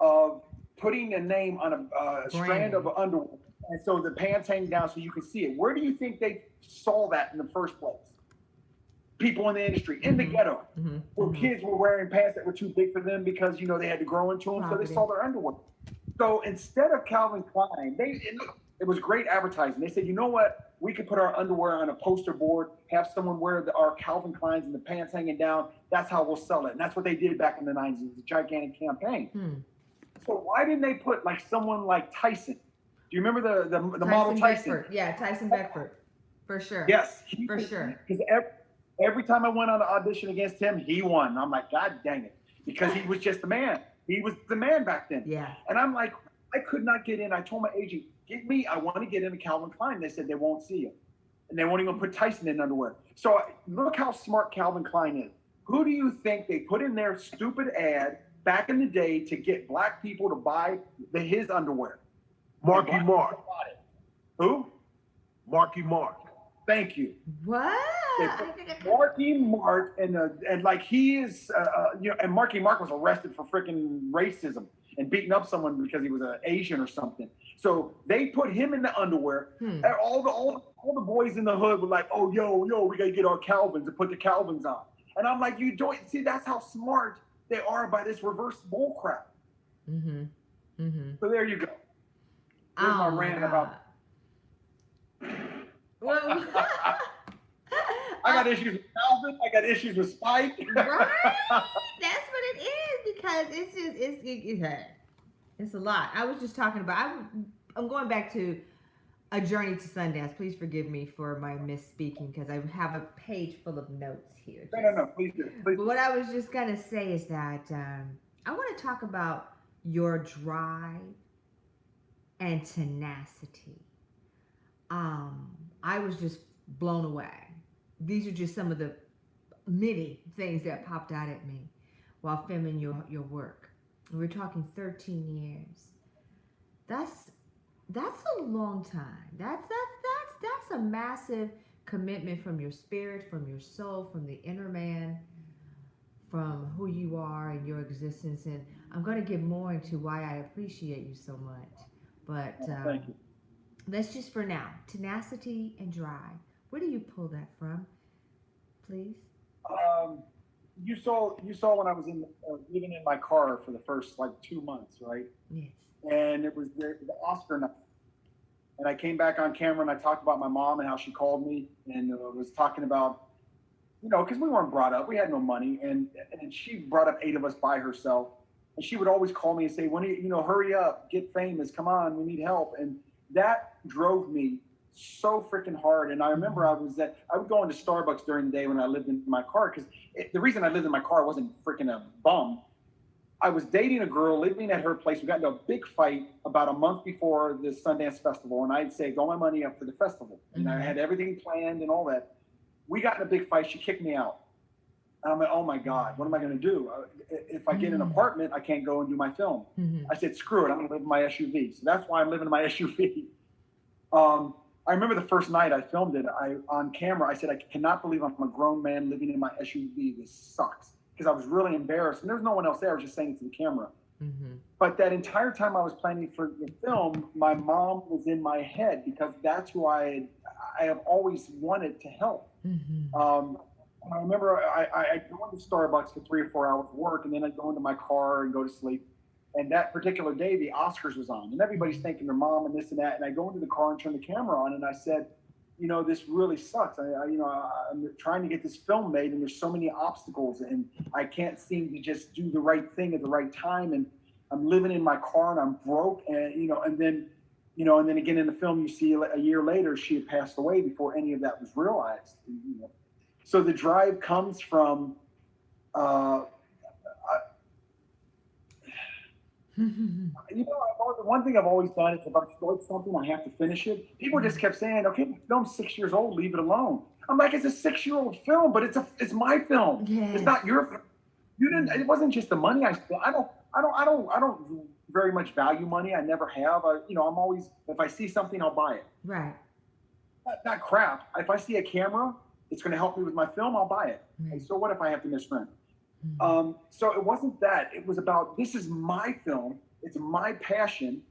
of putting a name on a strand of underwear, and so the pants hang down so you can see it? Where do you think they saw that in the first place? People in the industry, in the ghetto, where kids were wearing pants that were too big for them because, you know, they had to grow into them, so they saw their underwear. So instead of Calvin Klein, it was great advertising. They said, you know what? We could put our underwear on a poster board, have someone wear our Calvin Kleins and the pants hanging down. That's how we'll sell it. And that's what they did back in the 90s. It was a gigantic campaign. So why didn't they put like someone like Tyson? Do you remember the model Tyson? Beckford. Yeah, Tyson Beckford. For sure. Yes. For sure. Because every time I went on an audition against him, he won. And I'm like, God dang it. Because he was just the man. He was the man back then. Yeah. And I'm like, I could not get in. I told my agent, I want to get into Calvin Klein. They said they won't see you. And they won't even put Tyson in underwear. So look how smart Calvin Klein is. Who do you think they put in their stupid ad back in the day to get black people to buy his underwear? Marky Mark. Who? Marky Mark. Thank you. What? Marky Mark and like he is, and Marky Mark was arrested for freaking racism and beating up someone because he was an Asian or something. So they put him in the underwear. And all the boys in the hood were like, oh, yo, we gotta get our Calvins and put the Calvins on. And I'm like, you don't see, that's how smart they are by this reverse bull crap. So there you go. There's my rant about. Well, I got issues with Calvin. I got issues with Spike. Right? That's what it is, because it's a lot. I was just talking about, I'm going back to A Journey to Sundance. Please forgive me for my misspeaking, because I have a page full of notes here. No, please do. Please. But what I was just going to say is that I want to talk about your drive and tenacity. I was just blown away. These are just some of the many things that popped out at me while filming your work. We're talking 13 years. That's a long time. That's a massive commitment from your spirit, from your soul, from the inner man, from who you are and your existence. And I'm going to get more into why I appreciate you so much. But thank you. That's just for now. Tenacity and drive. Where do you pull that from, please? You saw when I was living in my car for the first like 2 months, right? Yes. And it was the Oscar night. And I came back on camera and I talked about my mom and how she called me and was talking about, because we weren't brought up, we had no money, and she brought up 8 of us by herself. And she would always call me and say, when hurry up, get famous, come on, we need help. And that drove me so freaking hard. And I remember I would go into Starbucks during the day when I lived in my car, because the reason I lived in my car wasn't freaking a bum. I was dating a girl, living at her place. We got into a big fight about a month before the Sundance Festival, and I'd saved all my money up for the festival. And I had everything planned and all that. We got in a big fight. She kicked me out. And I'm like, oh my God, what am I going to do? If I get an apartment, I can't go and do my film. I said, screw it, I'm going to live in my SUV. So that's why I'm living in my SUV. I remember the first night I filmed it, on camera, I said, I cannot believe I'm a grown man living in my SUV. This sucks. Because I was really embarrassed. And there was no one else there. I was just saying it to the camera. But that entire time I was planning for the film, my mom was in my head, because that's who I have always wanted to help. I remember I'd go into Starbucks for 3 or 4 hours of work, and then I'd go into my car and go to sleep. And that particular day, the Oscars was on, and everybody's thanking their mom and this and that. And I go into the car and turn the camera on, and I said, you know, this really sucks. I'm trying to get this film made, and there's so many obstacles, and I can't seem to just do the right thing at the right time. And I'm living in my car, and I'm broke, and and then again in the film, you see a year later she had passed away before any of that was realized. So the drive comes from, one thing I've always done is if I start something, I have to finish it. People just kept saying, "Okay, the film's 6 years old, leave it alone." I'm like, it's a 6-year-old film, but it's my film. Yes. It's not your film. You didn't. It wasn't just the money I spent. I don't very much value money. I never have. I'm always, if I see something, I'll buy it. Right. Not crap. If I see a camera, it's going to help me with my film, I'll buy it. Right. And so what if I have to miss rent? So it wasn't that. It was about, this is my film. It's my passion.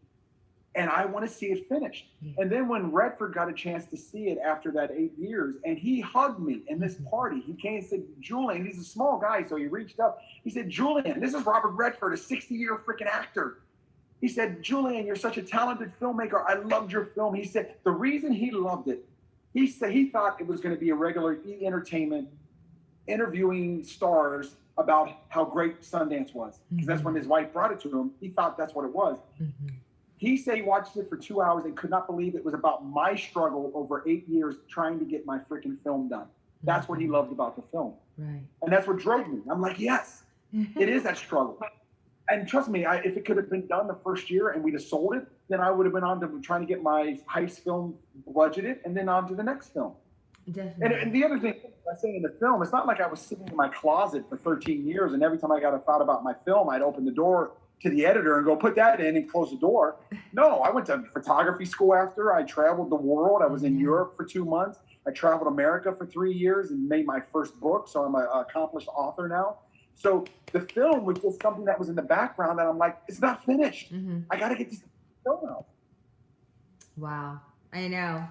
And I want to see it finished. Yeah. And then when Redford got a chance to see it after that 8 years, and he hugged me in this party, he came and said, "Julian," he's a small guy, so he reached up. He said, "Julian, this is Robert Redford, a 60-year freaking actor." He said, "Julian, you're such a talented filmmaker. I loved your film." He said the reason he loved it, he said he thought it was going to be a regular E! Entertainment interviewing stars about how great Sundance was. Because that's when his wife brought it to him. He thought that's what it was. He said he watched it for 2 hours and could not believe it was about my struggle over 8 years trying to get my freaking film done. That's what he loved about the film. Right. And that's what drove me. I'm like, yes, it is that struggle. And trust me, if it could have been done the first year and we'd have sold it, then I would have been on to trying to get my heist film budgeted and then on to the next film. Definitely. And the other thing I say in the film, it's not like I was sitting in my closet for 13 years and every time I got a thought about my film, I'd open the door to the editor and go, "Put that in," and close the door. No, I went to photography school after. I traveled the world. I was in Europe for 2 months. I traveled America for 3 years and made my first book. So I'm an accomplished author now. So the film was just something that was in the background that I'm like, it's not finished. I got to get this film out. Wow. I know.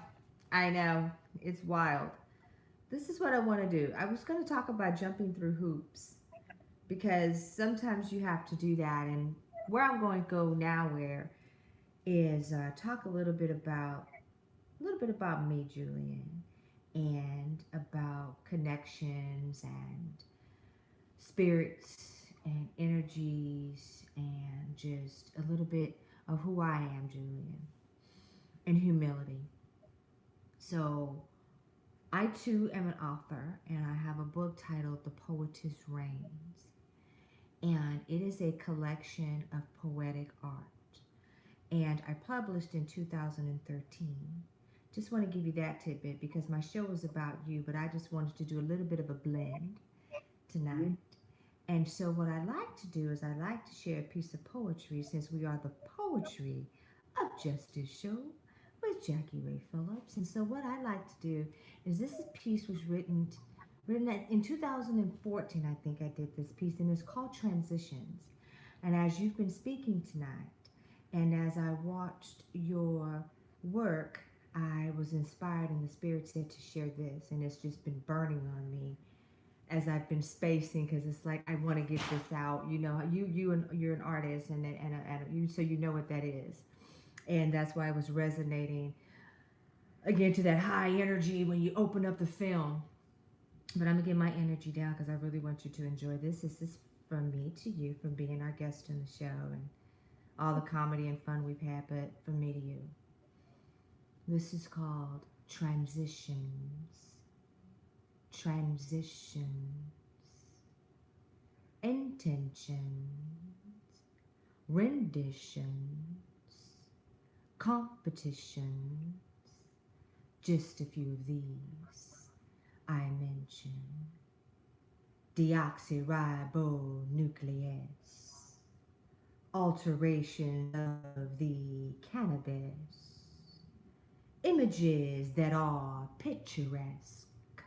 It's wild. This is what I want to do. I was going to talk about jumping through hoops because sometimes you have to do that. And where I'm going to go now is talk a little bit about me, Julian, and about connections and spirits and energies and just a little bit of who I am, Julian, and humility. So I too am an author, and I have a book titled The Poetess Reigns, and it is a collection of poetic art, and I published in 2013. Just want to give you that tidbit because my show is about you, but I just wanted to do a little bit of a blend tonight. And so what I like to do is I like to share a piece of poetry since we are the Poetry of Justice show with JackieRay Phillips. And so what I like to do is this piece was written in 2014, I think I did this piece, and it's called Transitions. And as you've been speaking tonight, and as I watched your work, I was inspired and the Spirit said to share this, and it's just been burning on me as I've been spacing because it's like I want to get this out. You know, you're an artist, and you, so you know what that is, and that's why it was resonating again to that high energy when you open up the film. But I'm gonna get my energy down because I really want you to enjoy this. This is from me to you, from being our guest on the show and all the comedy and fun we've had, but from me to you. This is called Transitions. Transitions. Intentions. Renditions. Competitions. Just a few of these I mention. Deoxyribonuclease. Alteration of the cannabis. Images that are picturesque,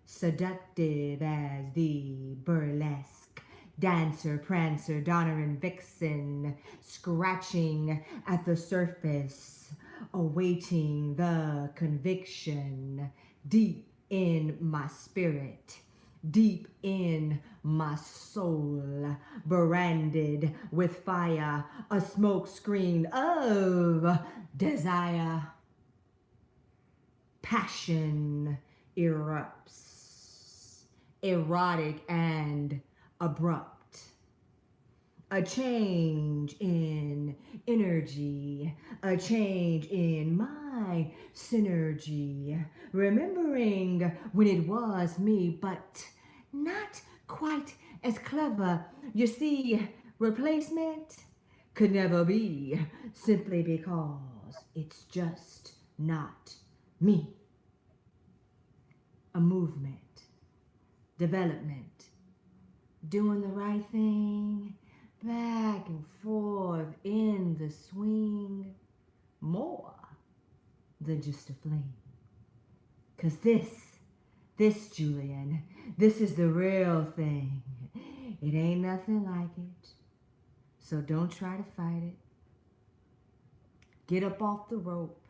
seductive as the burlesque, dancer, prancer, donner and vixen, scratching at the surface, awaiting the conviction deep in my spirit. deep in my soul, branded with fire, a smoke screen of desire. Passion erupts, erotic and abrupt. A change in energy, a change in my synergy, remembering when it was me, but not quite as clever. You see, replacement could never be, simply because it's just not me. A movement, development, doing the right thing, back and forth in the swing, more than just a fling. 'Cause this, Julian, this is the real thing. It ain't nothing like it. So don't try to fight it. Get up off the rope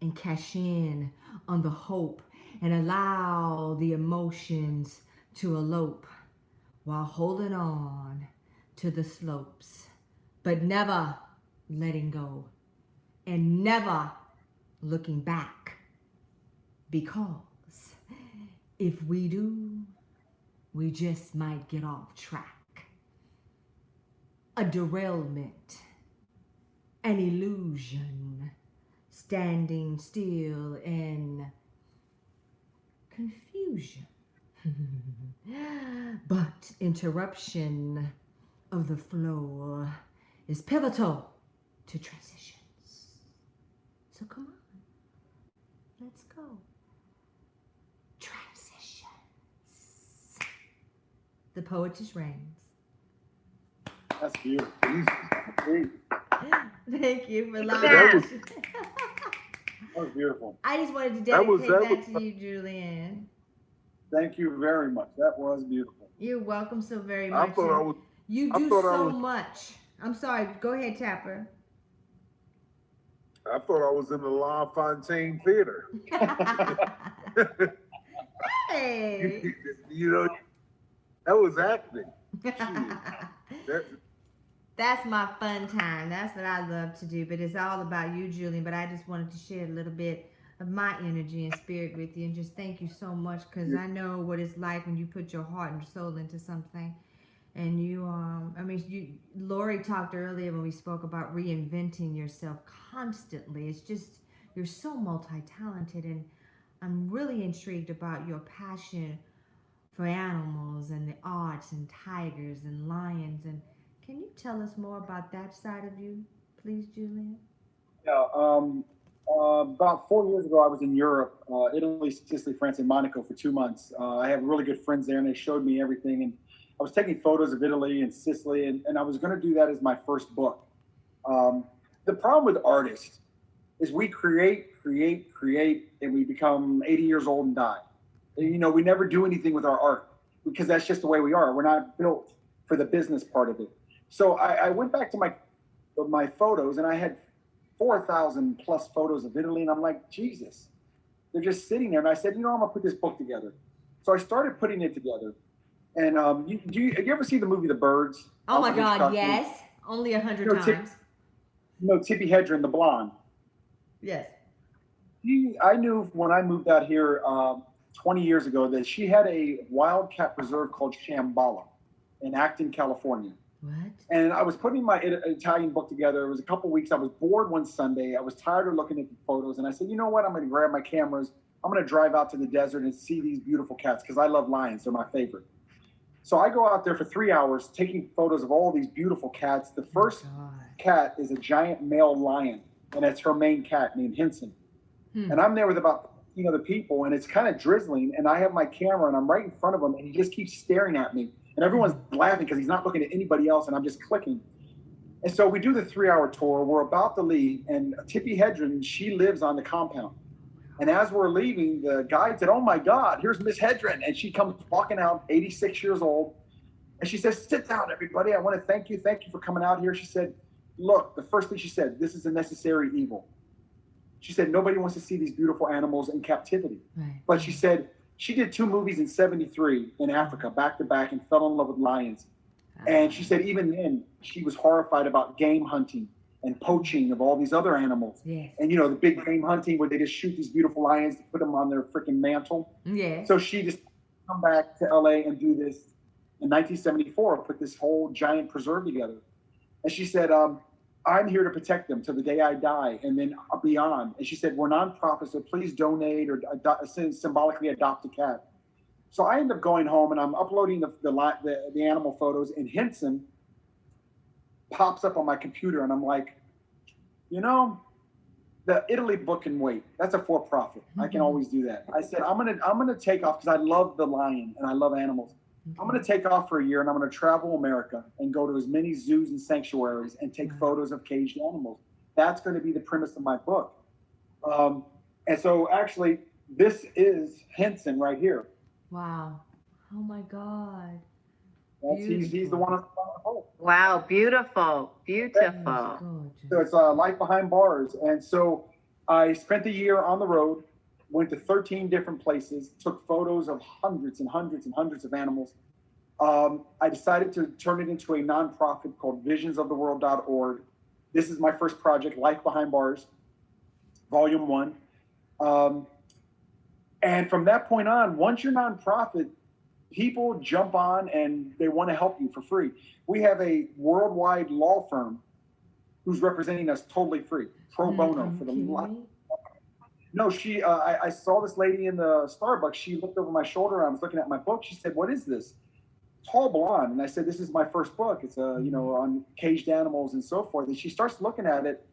and cash in on the hope and allow the emotions to elope while holding on to the slopes, but never letting go and never looking back, because if we do, we just might get off track. A derailment, an illusion, standing still in confusion. But interruption of the flow is pivotal to transitions. So come on, let's go. Transitions. The poet just reigns. That's beautiful. Great. Thank you for allowing That was- That was beautiful. I just wanted to That was- dedicate that to you, Julian. Thank you very much. That was beautiful. You're welcome so very I much. thought I was. You I do thought I so was- much. I'm sorry. Go ahead, Tapper. I thought I was in the La Fontaine Theater. Hey. You know, that was acting. That, That's my fun time. That's what I love to do. But it's all about you, Julian. But I just wanted to share a little bit of my energy and spirit with you, and just thank you so much, because I know what it's like when you put your heart and soul into something. And you, Lori talked earlier when we spoke about reinventing yourself constantly. It's just, you're so multi-talented, and I'm really intrigued about your passion for animals and the arts and tigers and lions. And can you tell us more about that side of you, please, Julian? Yeah. About 4 years ago, I was in Europe, Italy, Sicily, France, and Monaco for 2 months. I have really good friends there, and they showed me everything. And I was taking photos of Italy and Sicily, and I was going to do that as my first book. The problem with artists is we create, and we become 80 years old and die. You know, we never do anything with our art because that's just the way we are. We're not built for the business part of it. So I went back to my photos, and I had 4,000 plus photos of Italy, and I'm like, Jesus, they're just sitting there. And I said, you know, I'm gonna put this book together. So I started putting it together. And have you ever seen the movie The Birds? Oh my God, Hitchcock yes. movie? Only 100 You know, times. Tippi Hedren, the blonde. Yes. I knew when I moved out here 20 years ago that she had a wildcat preserve called Shambhala in Acton, California. What? And I was putting my Italian book together. It was a couple weeks. I was bored one Sunday. I was tired of looking at the photos. And I said, you know what? I'm going to grab my cameras. I'm going to drive out to the desert and see these beautiful cats because I love lions. They're my favorite. So I go out there for 3 hours taking photos of all these beautiful cats. The first cat is a giant male lion, and it's her main cat named Henson. And I'm there with about the people, and it's kind of drizzling, and I have my camera, and I'm right in front of him, and he just keeps staring at me. And everyone's laughing because he's not looking at anybody else, and I'm just clicking. And so we do the 3-hour tour. We're about to leave, and Tippi Hedren, she lives on the compound. And as we're leaving, the guide said, oh my God, here's Miss Hedren. And she comes walking out, 86 years old. And she says, sit down, everybody. I want to thank you. Thank you for coming out here. She said, look, the first thing she said, this is a necessary evil. She said, nobody wants to see these beautiful animals in captivity. Right. But she said, She did 2 movies in 73 in Africa, back to back, and fell in love with lions. And she said even then, she was horrified about game hunting and poaching of all these other animals. Yes. And, you know, the big game hunting where they just shoot these beautiful lions to put them on their freaking mantle. Yes. So she just come back to LA and do this in 1974, put this whole giant preserve together. And she said, I'm here to protect them till the day I die and then beyond. And she said, we're nonprofit, so please donate or symbolically adopt a cat. So I end up going home and I'm uploading the animal photos, and Henson pops up on my computer, and I'm like, you know, the Italy book can wait. That's a for-profit. I can always do that. I said, I'm gonna take off because I love the lion and I love animals. I'm gonna take off for a year and I'm gonna travel America and go to as many zoos and sanctuaries and take photos of caged animals. That's gonna be the premise of my book. And so actually, this is Henson right here. Wow. Oh my God. He's the one on the pole. Wow, beautiful, beautiful. So it's Life Behind Bars. And so I spent a year on the road, went to 13 different places, took photos of hundreds and hundreds and hundreds of animals. I decided to turn it into a nonprofit called visionsoftheworld.org. This is my first project, Life Behind Bars, Volume 1. And from that point on, once you're nonprofit, people jump on and they want to help you for free. We have a worldwide law firm who's representing us totally free, pro bono for the life. No, I saw this lady in the Starbucks. She looked over my shoulder. I was looking at my book. She said, "What is this?" Tall blonde. And I said, "This is my first book. It's on caged animals and so forth." And she starts looking at it.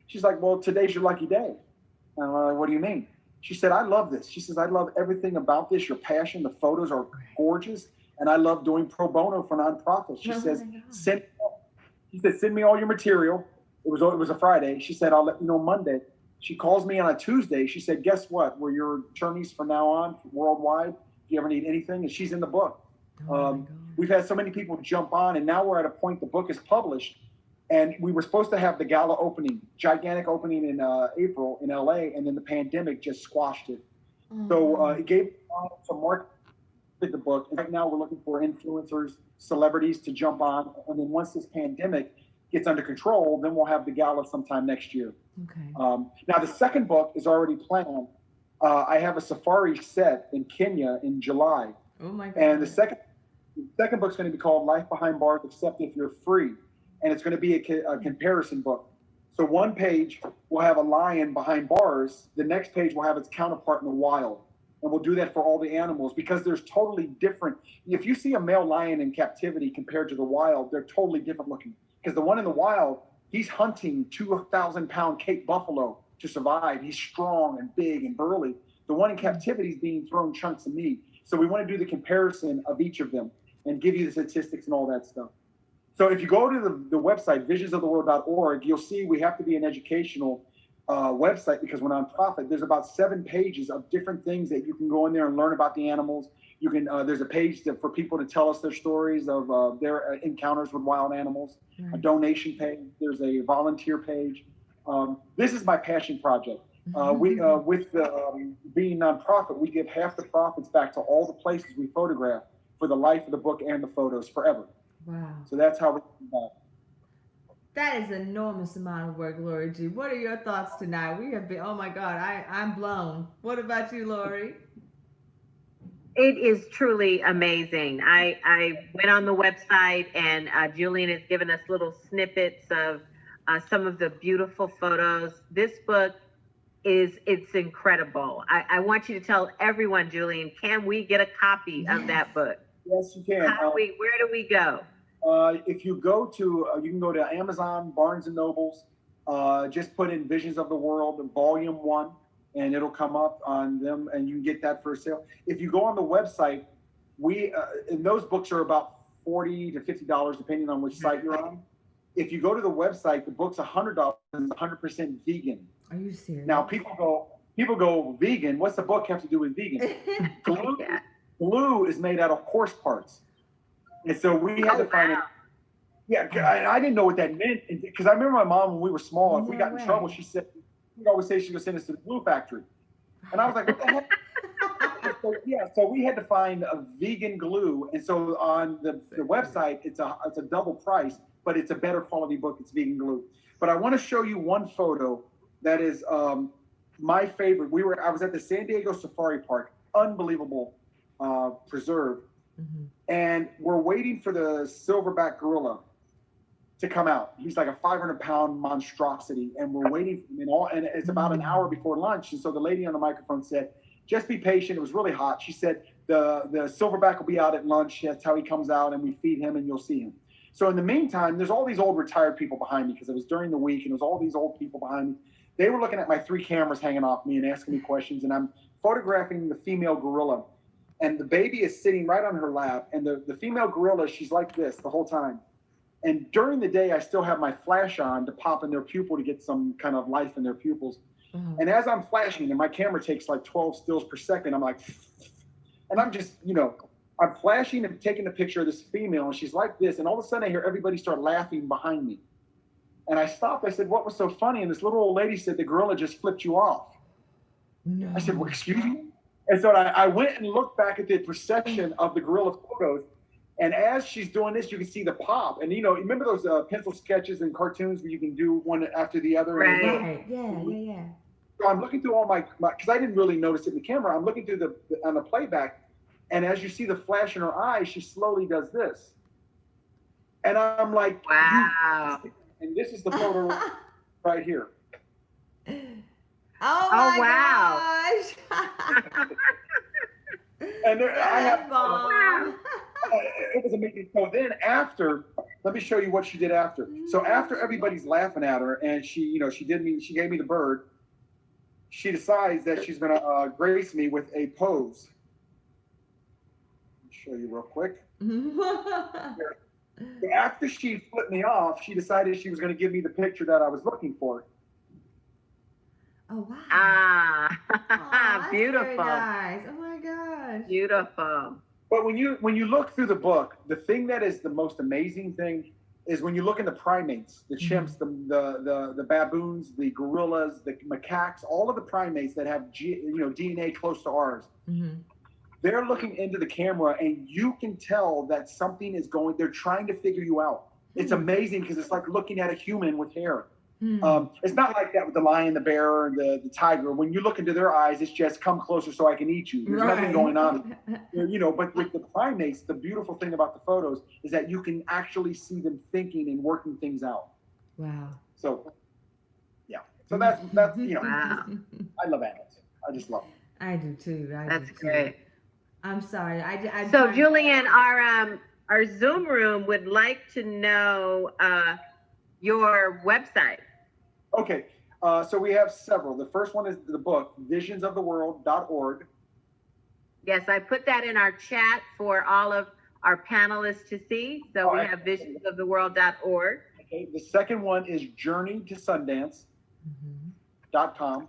She's like, "Well, today's your lucky day." And I'm like, "What do you mean?" She said, "I love this." She says, "I love everything about this. Your passion. The photos are gorgeous, and I love doing pro bono for nonprofits." She says, "Send me all your material." It was a Friday. She said, "I'll let you know Monday." She calls me on a Tuesday. She said, "Guess what? We're your attorneys from now on, worldwide. If you ever need anything," and she's in the book. We've had so many people jump on, and now we're at a point the book is published, and we were supposed to have the gala opening, gigantic opening in April in LA, and then the pandemic just squashed it. So it gave some more to the book. And right now we're looking for influencers, celebrities to jump on, and then once this pandemic gets under control, then we'll have the gala sometime next year. Okay. Now the second book is already planned. I have a safari set in Kenya in July. Oh my God. And the second book's going to be called Life Behind Bars, Except If You're Free. And it's going to be a comparison book. So one page will have a lion behind bars. The next page will have its counterpart in the wild. And we'll do that for all the animals because there's totally different. If you see a male lion in captivity compared to the wild, they're totally different looking. Because the one in the wild, he's hunting 2,000-pound Cape buffalo to survive. He's strong and big and burly. The one in captivity is being thrown chunks of meat. So we want to do the comparison of each of them and give you the statistics and all that stuff. So if you go to the website, visionsoftheworld.org, you'll see we have to be an educational website because we're nonprofit. There's about 7 pages of different things that you can go in there and learn about the animals. You can there's a page for people to tell us their stories of their encounters with wild animals, a donation page. There's a volunteer page. This is my passion project. With being nonprofit, we give half the profits back to all the places we photograph for the life of the book and the photos forever. Wow. So that's how we do that. That is an enormous amount of work, Lori G. What are your thoughts tonight? We have been, oh my God, I'm blown. What about you, Lori? It is truly amazing. I went on the website and Julian has given us little snippets of some of the beautiful photos. This book it's incredible. I want you to tell everyone, Julian, can we get a copy of that book? Yes, you can. Where do we go? If you go to, you can go to Amazon, Barnes and Nobles, just put in Visions of the World, Volume 1, and it'll come up on them, and you can get that for sale. If you go on the website, and those books are about $40 to $50, depending on which site you're on. If you go to the website, the book's $100, and it's 100% vegan. Are you serious? Now, people go, vegan? What's the book have to do with vegan? Glue is made out of horse parts. And so we had to find it. Yeah, I didn't know what that meant. Because I remember my mom when we were small, if we got in trouble, she said, we'd always say she would send us to the glue factory. And I was like, what the heck? So we had to find a vegan glue, and so on the website, it's a double price, but it's a better quality book. It's vegan glue. But I want to show you one photo that is my favorite. I was at the San Diego Safari Park, unbelievable preserve, and we're waiting for the silverback gorilla to come out. He's like a 500-pound monstrosity, and we're waiting for him. And it's about an hour before lunch, and so the lady on the microphone said, "Just be patient." It was really hot. She said, the silverback will be out at lunch. That's how he comes out, and we feed him, and you'll see him. So in the meantime, there's all these old retired people behind me because it was during the week, and there was all these old people behind me. They were looking at my 3 cameras hanging off me and asking me questions, and I'm photographing the female gorilla, and the baby is sitting right on her lap, and the female gorilla, she's like this the whole time. And during the day, I still have my flash on to pop in their pupil to get some kind of life in their pupils. And as I'm flashing, and my camera takes like 12 stills per second, I'm like, and I'm just, I'm flashing and taking a picture of this female, and she's like this, and all of a sudden I hear everybody start laughing behind me. And I stopped. I said, "What was so funny?" And this little old lady said, "The gorilla just flipped you off." No. I said, "Well, excuse me?" And so I went and looked back at the procession of the gorilla photos. And as she's doing this, you can see the pop. And, remember those pencil sketches and cartoons where you can do one after the other? Right. Yeah. So I'm looking through all my because I didn't really notice it in the camera. I'm looking through on the playback. And as you see the flash in her eye, she slowly does this. And I'm like, wow. And this is the photo right here. Oh my wow. gosh. And there, I have, Mom. it was amazing. So then after, let me show you what she did after. So after everybody's laughing at her, and she gave me the bird. She decides that she's going to grace me with a pose. Let me show you real quick. So after she flipped me off, she decided she was going to give me the picture that I was looking for. Oh wow! Ah, beautiful. Very nice. Oh my gosh! Beautiful. But when you look through the book, the thing that is the most amazing thing is when you look in the primates, the chimps, the baboons, the gorillas, the macaques, all of the primates that have DNA close to ours. They're looking into the camera, and you can tell that something is going. They're trying to figure you out. It's amazing because it's like looking at a human with hair. It's not like that with the lion, the bear, and the tiger. When you look into their eyes, it's just come closer so I can eat you. There's nothing going on. But with the primates, the beautiful thing about the photos is that you can actually see them thinking and working things out. Wow. So, yeah. So that's Wow. I love animals. I just love them. I do too. That's great. I'm sorry. So Julian, our Zoom room would like to know your website. Okay, so we have several. The first one is the book, visionsoftheworld.org. Yes, I put that in our chat for all of our panelists to see. So we have visionsoftheworld.org. Okay, the second one is journeytosundance.com.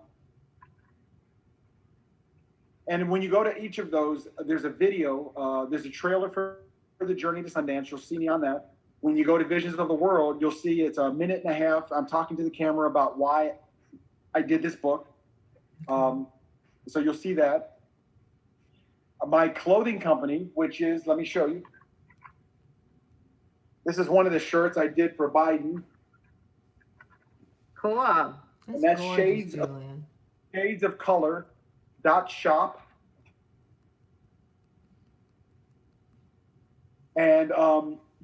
And when you go to each of those, there's a video, there's a trailer for the Journey to Sundance. You'll see me on that. When you go to Visions of the World, you'll see it's a minute and a half. I'm talking to the camera about why I did this book. So you'll see that. My clothing company, which is, let me show you. This is one of the shirts I did for Biden. Cool. And that's gorgeous, Shades of Color.shop. And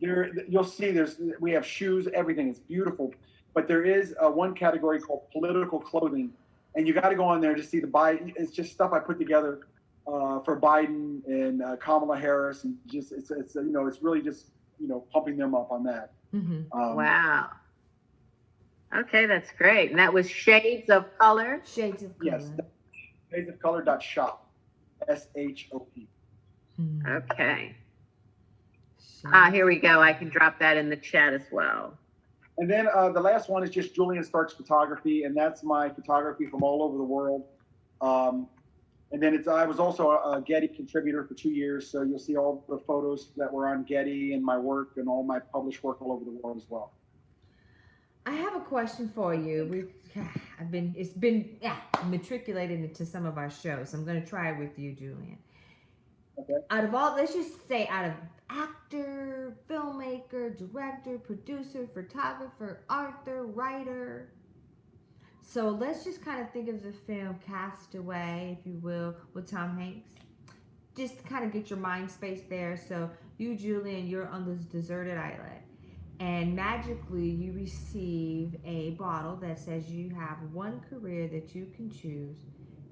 you'll see we have shoes, everything is beautiful, but there is one category called political clothing, and you got to go on there to see the Biden. It's just stuff I put together for Biden and Kamala Harris, and just it's really just pumping them up on that. Wow. Okay, that's great. And that was Shades of Color. Shades of Color. Yes, shadesofcolor.shop. SHOP. Okay. Here we go. I can drop that in the chat as well. And then the last one is just Julian Stark's photography, and that's my photography from all over the world. And then I was also a Getty contributor for 2 years, so you'll see all the photos that were on Getty and my work and all my published work all over the world as well. I have a question for you. It's been matriculated into some of our shows. I'm going to try it with you, Julian. Okay. Out of all, let's just say out of actor, filmmaker, director, producer, photographer, author, writer. So let's just kind of think of the film Castaway, if you will, with Tom Hanks. Just kind of get your mind space there. So you, Julian, you're on this deserted island, and magically you receive a bottle that says you have one career that you can choose,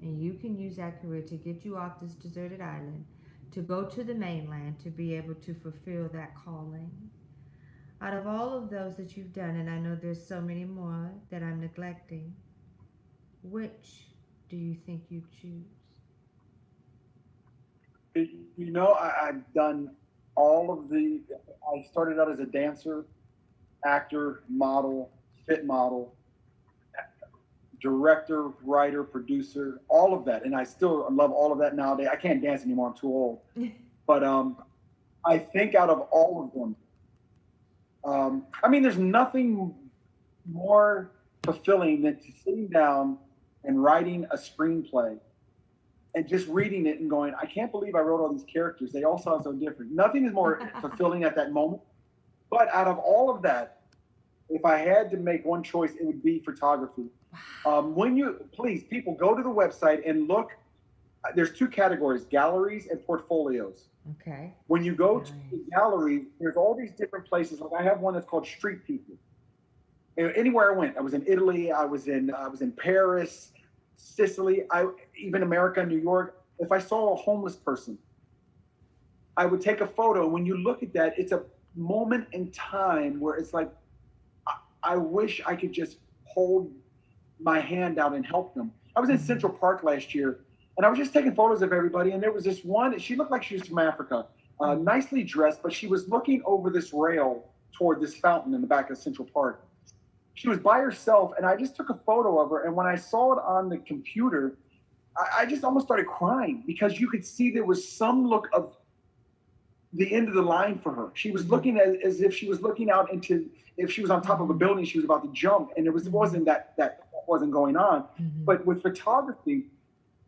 and you can use that career to get you off this deserted island, to go to the mainland, to be able to fulfill that calling. Out of all of those that you've done, and I know there's so many more that I'm neglecting, which do you think you choose? You know, I've done all of the. I started out as a dancer, actor, model, fit model, director, writer, producer, all of that, and I still love all of that nowadays. I can't dance anymore; I'm too old. But I think out of all of them, I mean, there's nothing more fulfilling than sitting down and writing a screenplay and just reading it and going, I can't believe I wrote all these characters. They all sound so different. Nothing is more fulfilling at that moment. But out of all of that, if I had to make one choice, it would be photography. When you, please, people, go to the website and look. There's two categories, galleries and portfolios. Okay. When you go to the gallery, there's all these different places. Like I have one that's called Street People. Anywhere I went, I was in Italy, I was in Paris, Sicily, even America, New York. If I saw a homeless person, I would take a photo. When you look at that, it's a moment in time where it's like, I wish I could just hold my hand out and help them. I was in Central Park last year, and I was just taking photos of everybody, and there was this one, she looked like she was from Africa, nicely dressed, but she was looking over this rail toward this fountain in the back of Central Park. She was by herself, and I just took a photo of her, and when I saw it on the computer, I just almost started crying because you could see there was some look of the end of the line for her. She was looking as if she was looking out into, if she was on top of a building, she was about to jump, and it wasn't that wasn't going on. Mm-hmm. But with photography,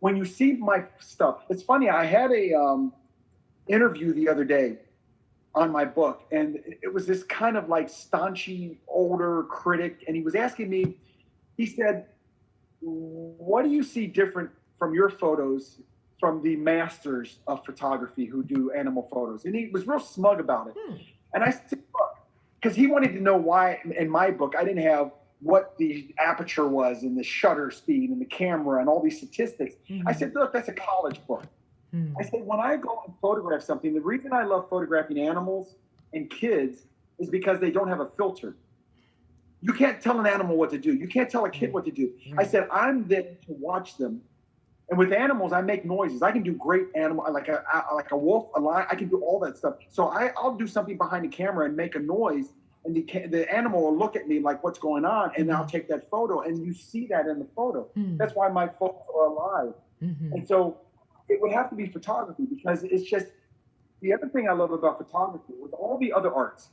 when you see my stuff, it's funny. I had a interview the other day on my book, and it was this kind of like staunchy older critic, and he was asking me, he said, what do you see different from your photos from the masters of photography who do animal photos? And he was real smug about it. And I said, look, because he wanted to know why in my book I didn't have what the aperture was and the shutter speed and the camera and all these statistics. I said, look, that's a college book. I said, when I go and photograph something, the reason I love photographing animals and kids is because they don't have a filter. You can't tell an animal what to do. You can't tell a kid what to do. I said, I'm there to watch them. And with animals, I make noises. I can do great animal, like a wolf, a lion. I can do all that stuff. So I'll do something behind the camera and make a noise, and the animal will look at me like, what's going on? And I'll take that photo, and you see that in the photo. That's why my photos are alive. And so it would have to be photography, because it's just, the other thing I love about photography, with all the other arts,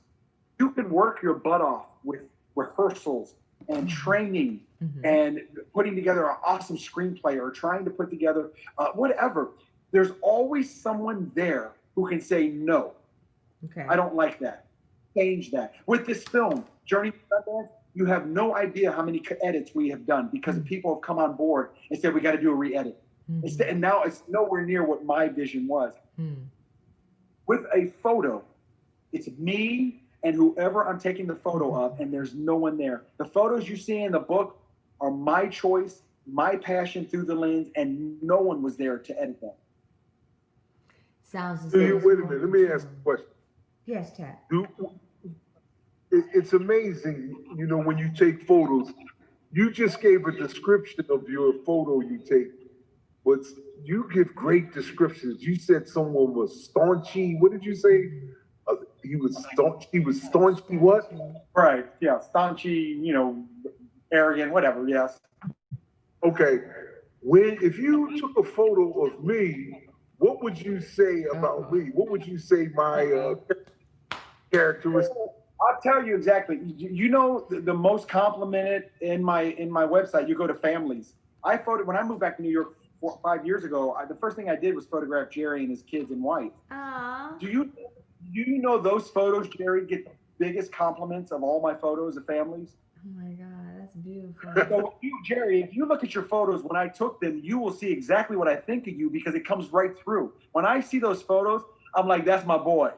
you can work your butt off with rehearsals and training and putting together an awesome screenplay or trying to put together whatever. There's always someone there who can say, no, I don't like that. Change that. With this film, Journey to Sundance, you have no idea how many edits we have done because people have come on board and said, we got to do a re-edit. And now it's nowhere near what my vision was. With a photo, it's me and whoever I'm taking the photo of, and there's no one there. The photos you see in the book are my choice, my passion through the lens, and no one was there to edit them. Sounds as Wait a minute, let me ask a question. Yes, Tat. It's amazing, you know, when you take photos, you just gave a description of your photo you take, but you give great descriptions. You said someone was staunchy. What did you say? He was staunchy what? Right, yeah, staunchy, you know, arrogant, whatever, yes. Okay, if you took a photo of me, what would you say about me? What would you say my characteristics? I'll tell you exactly. You know, the most complimented in my website, you go to families. When I moved back to New York 5 years ago, the first thing I did was photograph Jerry and his kids in white. Aww. Do you know those photos, Jerry, get the biggest compliments of all my photos of families? Oh my God, that's beautiful. So Jerry, if you look at your photos when I took them, you will see exactly what I think of you because it comes right through. When I see those photos, I'm like, that's my boy.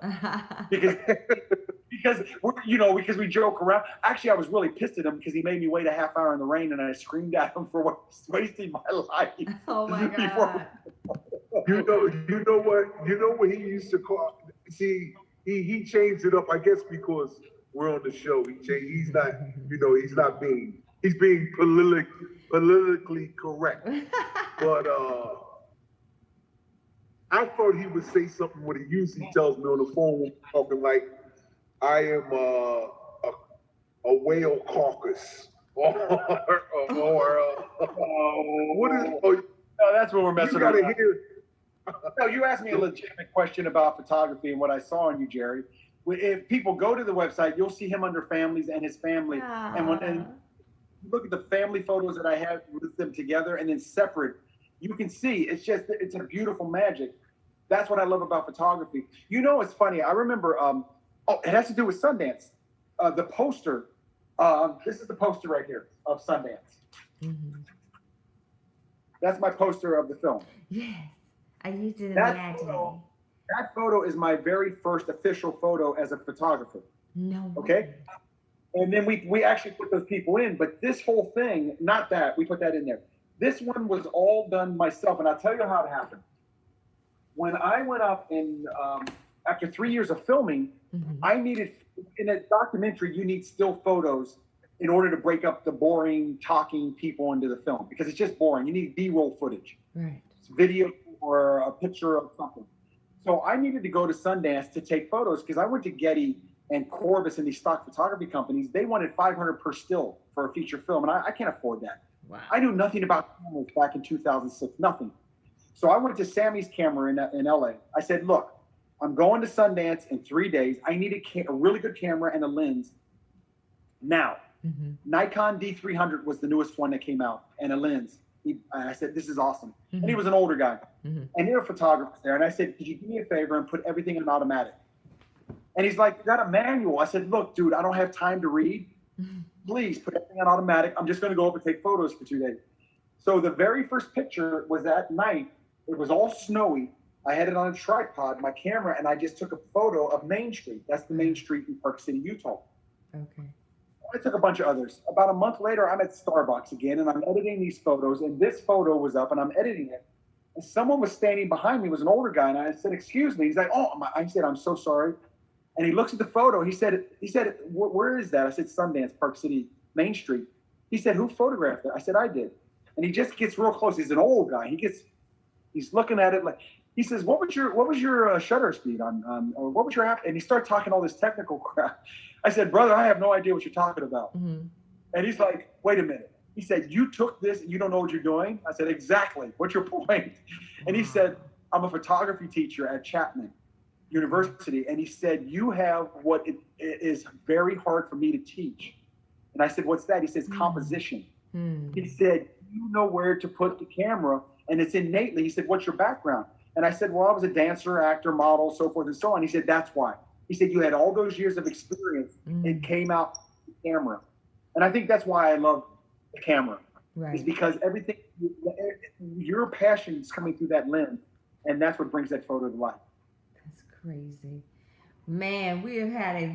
Because because we joke around. Actually, I was really pissed at him because he made me wait a half hour in the rain, and I screamed at him for wasting my life. Oh my God. You know what he used to call. See, he changed it up. I guess because we're on the show. He's not. He's being politically correct. But I thought he would say something what he usually tells me on the phone when we're talking, like, I am a whale caucus. Or what is, no, that's what we're messing you gotta around. hear. No, you asked me a legitimate question about photography and what I saw on you, Jerry. If people go to the website, you'll see him under families and his family. And you look at the family photos that I have with them together and then separate, you can see it's a beautiful magic. That's what I love about photography. You know, it's funny. I remember, it has to do with Sundance. The poster, this is the poster right here of Sundance. Mm-hmm. That's my poster of the film. Yes, I used it in the ad today. That photo is my very first official photo as a photographer. No. Okay. And then we actually put those people in, but this whole thing, not that, we put that in there. This one was all done myself, and I'll tell you how it happened. When I went up and after 3 years of filming, I needed, in a documentary, you need still photos in order to break up the boring talking people into the film because it's just boring. You need B-roll footage. Right. It's video or a picture of something. So I needed to go to Sundance to take photos because I went to Getty and Corbis and these stock photography companies. They wanted $500 per still for a feature film, and I can't afford that. Wow. I knew nothing about cameras back in 2006, nothing. So I went to Sammy's camera in LA. I said, look, I'm going to Sundance in 3 days. I need a really good camera and a lens now. Mm-hmm. Nikon D300 was the newest one that came out, and a lens. I said, this is awesome. Mm-hmm. And he was an older guy. Mm-hmm. And there were photographers there. And I said, could you do me a favor and put everything in automatic? And he's like, you got a manual. I said, look, dude, I don't have time to read. Please put everything on automatic. I'm just going to go up and take photos for 2 days. So the very first picture was that night. It was all snowy. I had it on a tripod, my camera, and I just took a photo of Main Street. That's the main street in Park City, Utah. Okay. I took a bunch of others. About a month later, I'm at Starbucks again, and I'm editing these photos, and this photo was up, and I'm editing it. And someone was standing behind me, was an older guy, and I said, excuse me. He's like, I said, I'm so sorry. And he looks at the photo. He said, where is that? I said, Sundance, Park City, Main Street. He said, who photographed it? I said, I did. And he just gets real close. He's an old guy. He's looking at it like, he says, what was your shutter speed on or what was your app? And he started talking all this technical crap. I said, brother, I have no idea what you're talking about. Mm-hmm. And he's like, wait a minute. He said, you took this and you don't know what you're doing? I said, exactly. What's your point? And he said, I'm a photography teacher at Chapman University. And he said, you have what it is very hard for me to teach. And I said, what's that? He says, composition. Mm-hmm. He said, you know where to put the camera and it's innately. He said, what's your background? And I said, well, I was a dancer, actor, model, so forth and so on. He said, that's why. He said, you had all those years of experience. It came out the camera. And I think that's why I love the camera. Right. Is because everything, your passion is coming through that lens. And that's what brings that photo to life. That's crazy. Man, we have had a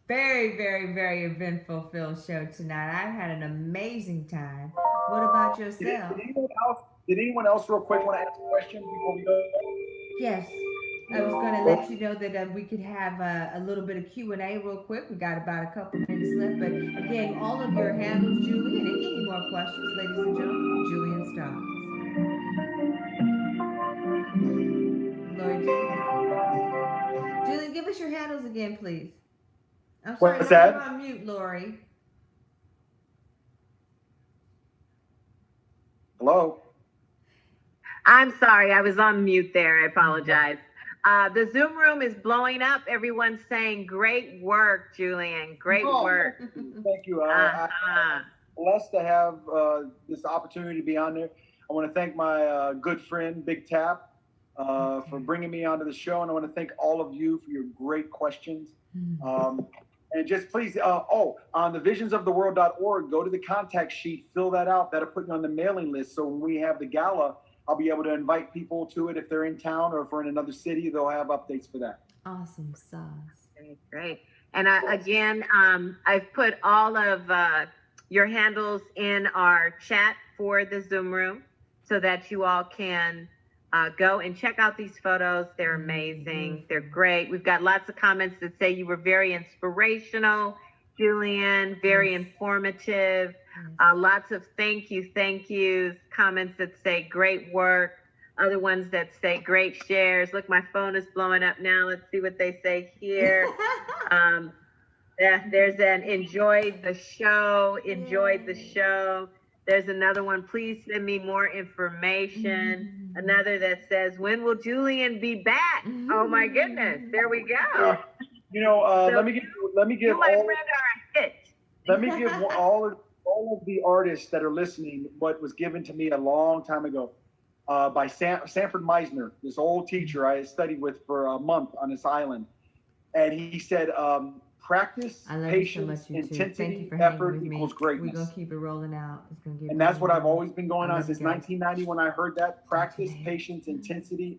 very, very, very eventful film show tonight. I've had an amazing time. What about yourself? Did anyone else real quick want to ask a question before we go? Yes. I was going to let you know that we could have a little bit of Q&A real quick. We got about a couple minutes left. But again, all of your handles, Julie, and any more questions, ladies and gentlemen, Julian Stars. Lord Julian, give us your handles again, please. I'm sorry, What's that? you're on mute, Lori. Hello? I'm sorry, I was on mute there. I apologize. The Zoom room is blowing up. Everyone's saying, great work, Julian. Great work. Thank you. I'm blessed to have this opportunity to be on there. I want to thank my good friend, Big Tap, for bringing me onto the show. And I want to thank all of you for your great questions. And just please, on the visionsoftheworld.org, go to the contact sheet, fill that out. That'll put you on the mailing list. So when we have the gala, I'll be able to invite people to it. If they're in town or if we're in another city, they'll have updates for that. Awesome sauce. Great. And again, I've put all of your handles in our chat for the Zoom room so that you all can go and check out these photos. They're amazing. They're great. We've got lots of comments that say you were very inspirational, Julian, very informative. Lots of thank yous, comments that say great work, other ones that say great shares. Look, my phone is blowing up now. Let's see what they say here. There's an enjoyed the show. There's another one, please send me more information. Another that says, when will Julian be back? Oh my goodness, there we go. Let me give all of the artists that are listening what was given to me a long time ago by Sanford Meisner, this old teacher I studied with for a month on this island. And he said, practice, patience, intensity, effort equals greatness. We're going to keep it rolling out. And that's what I've always been going on since 1990 when I heard that. Practice, patience, intensity,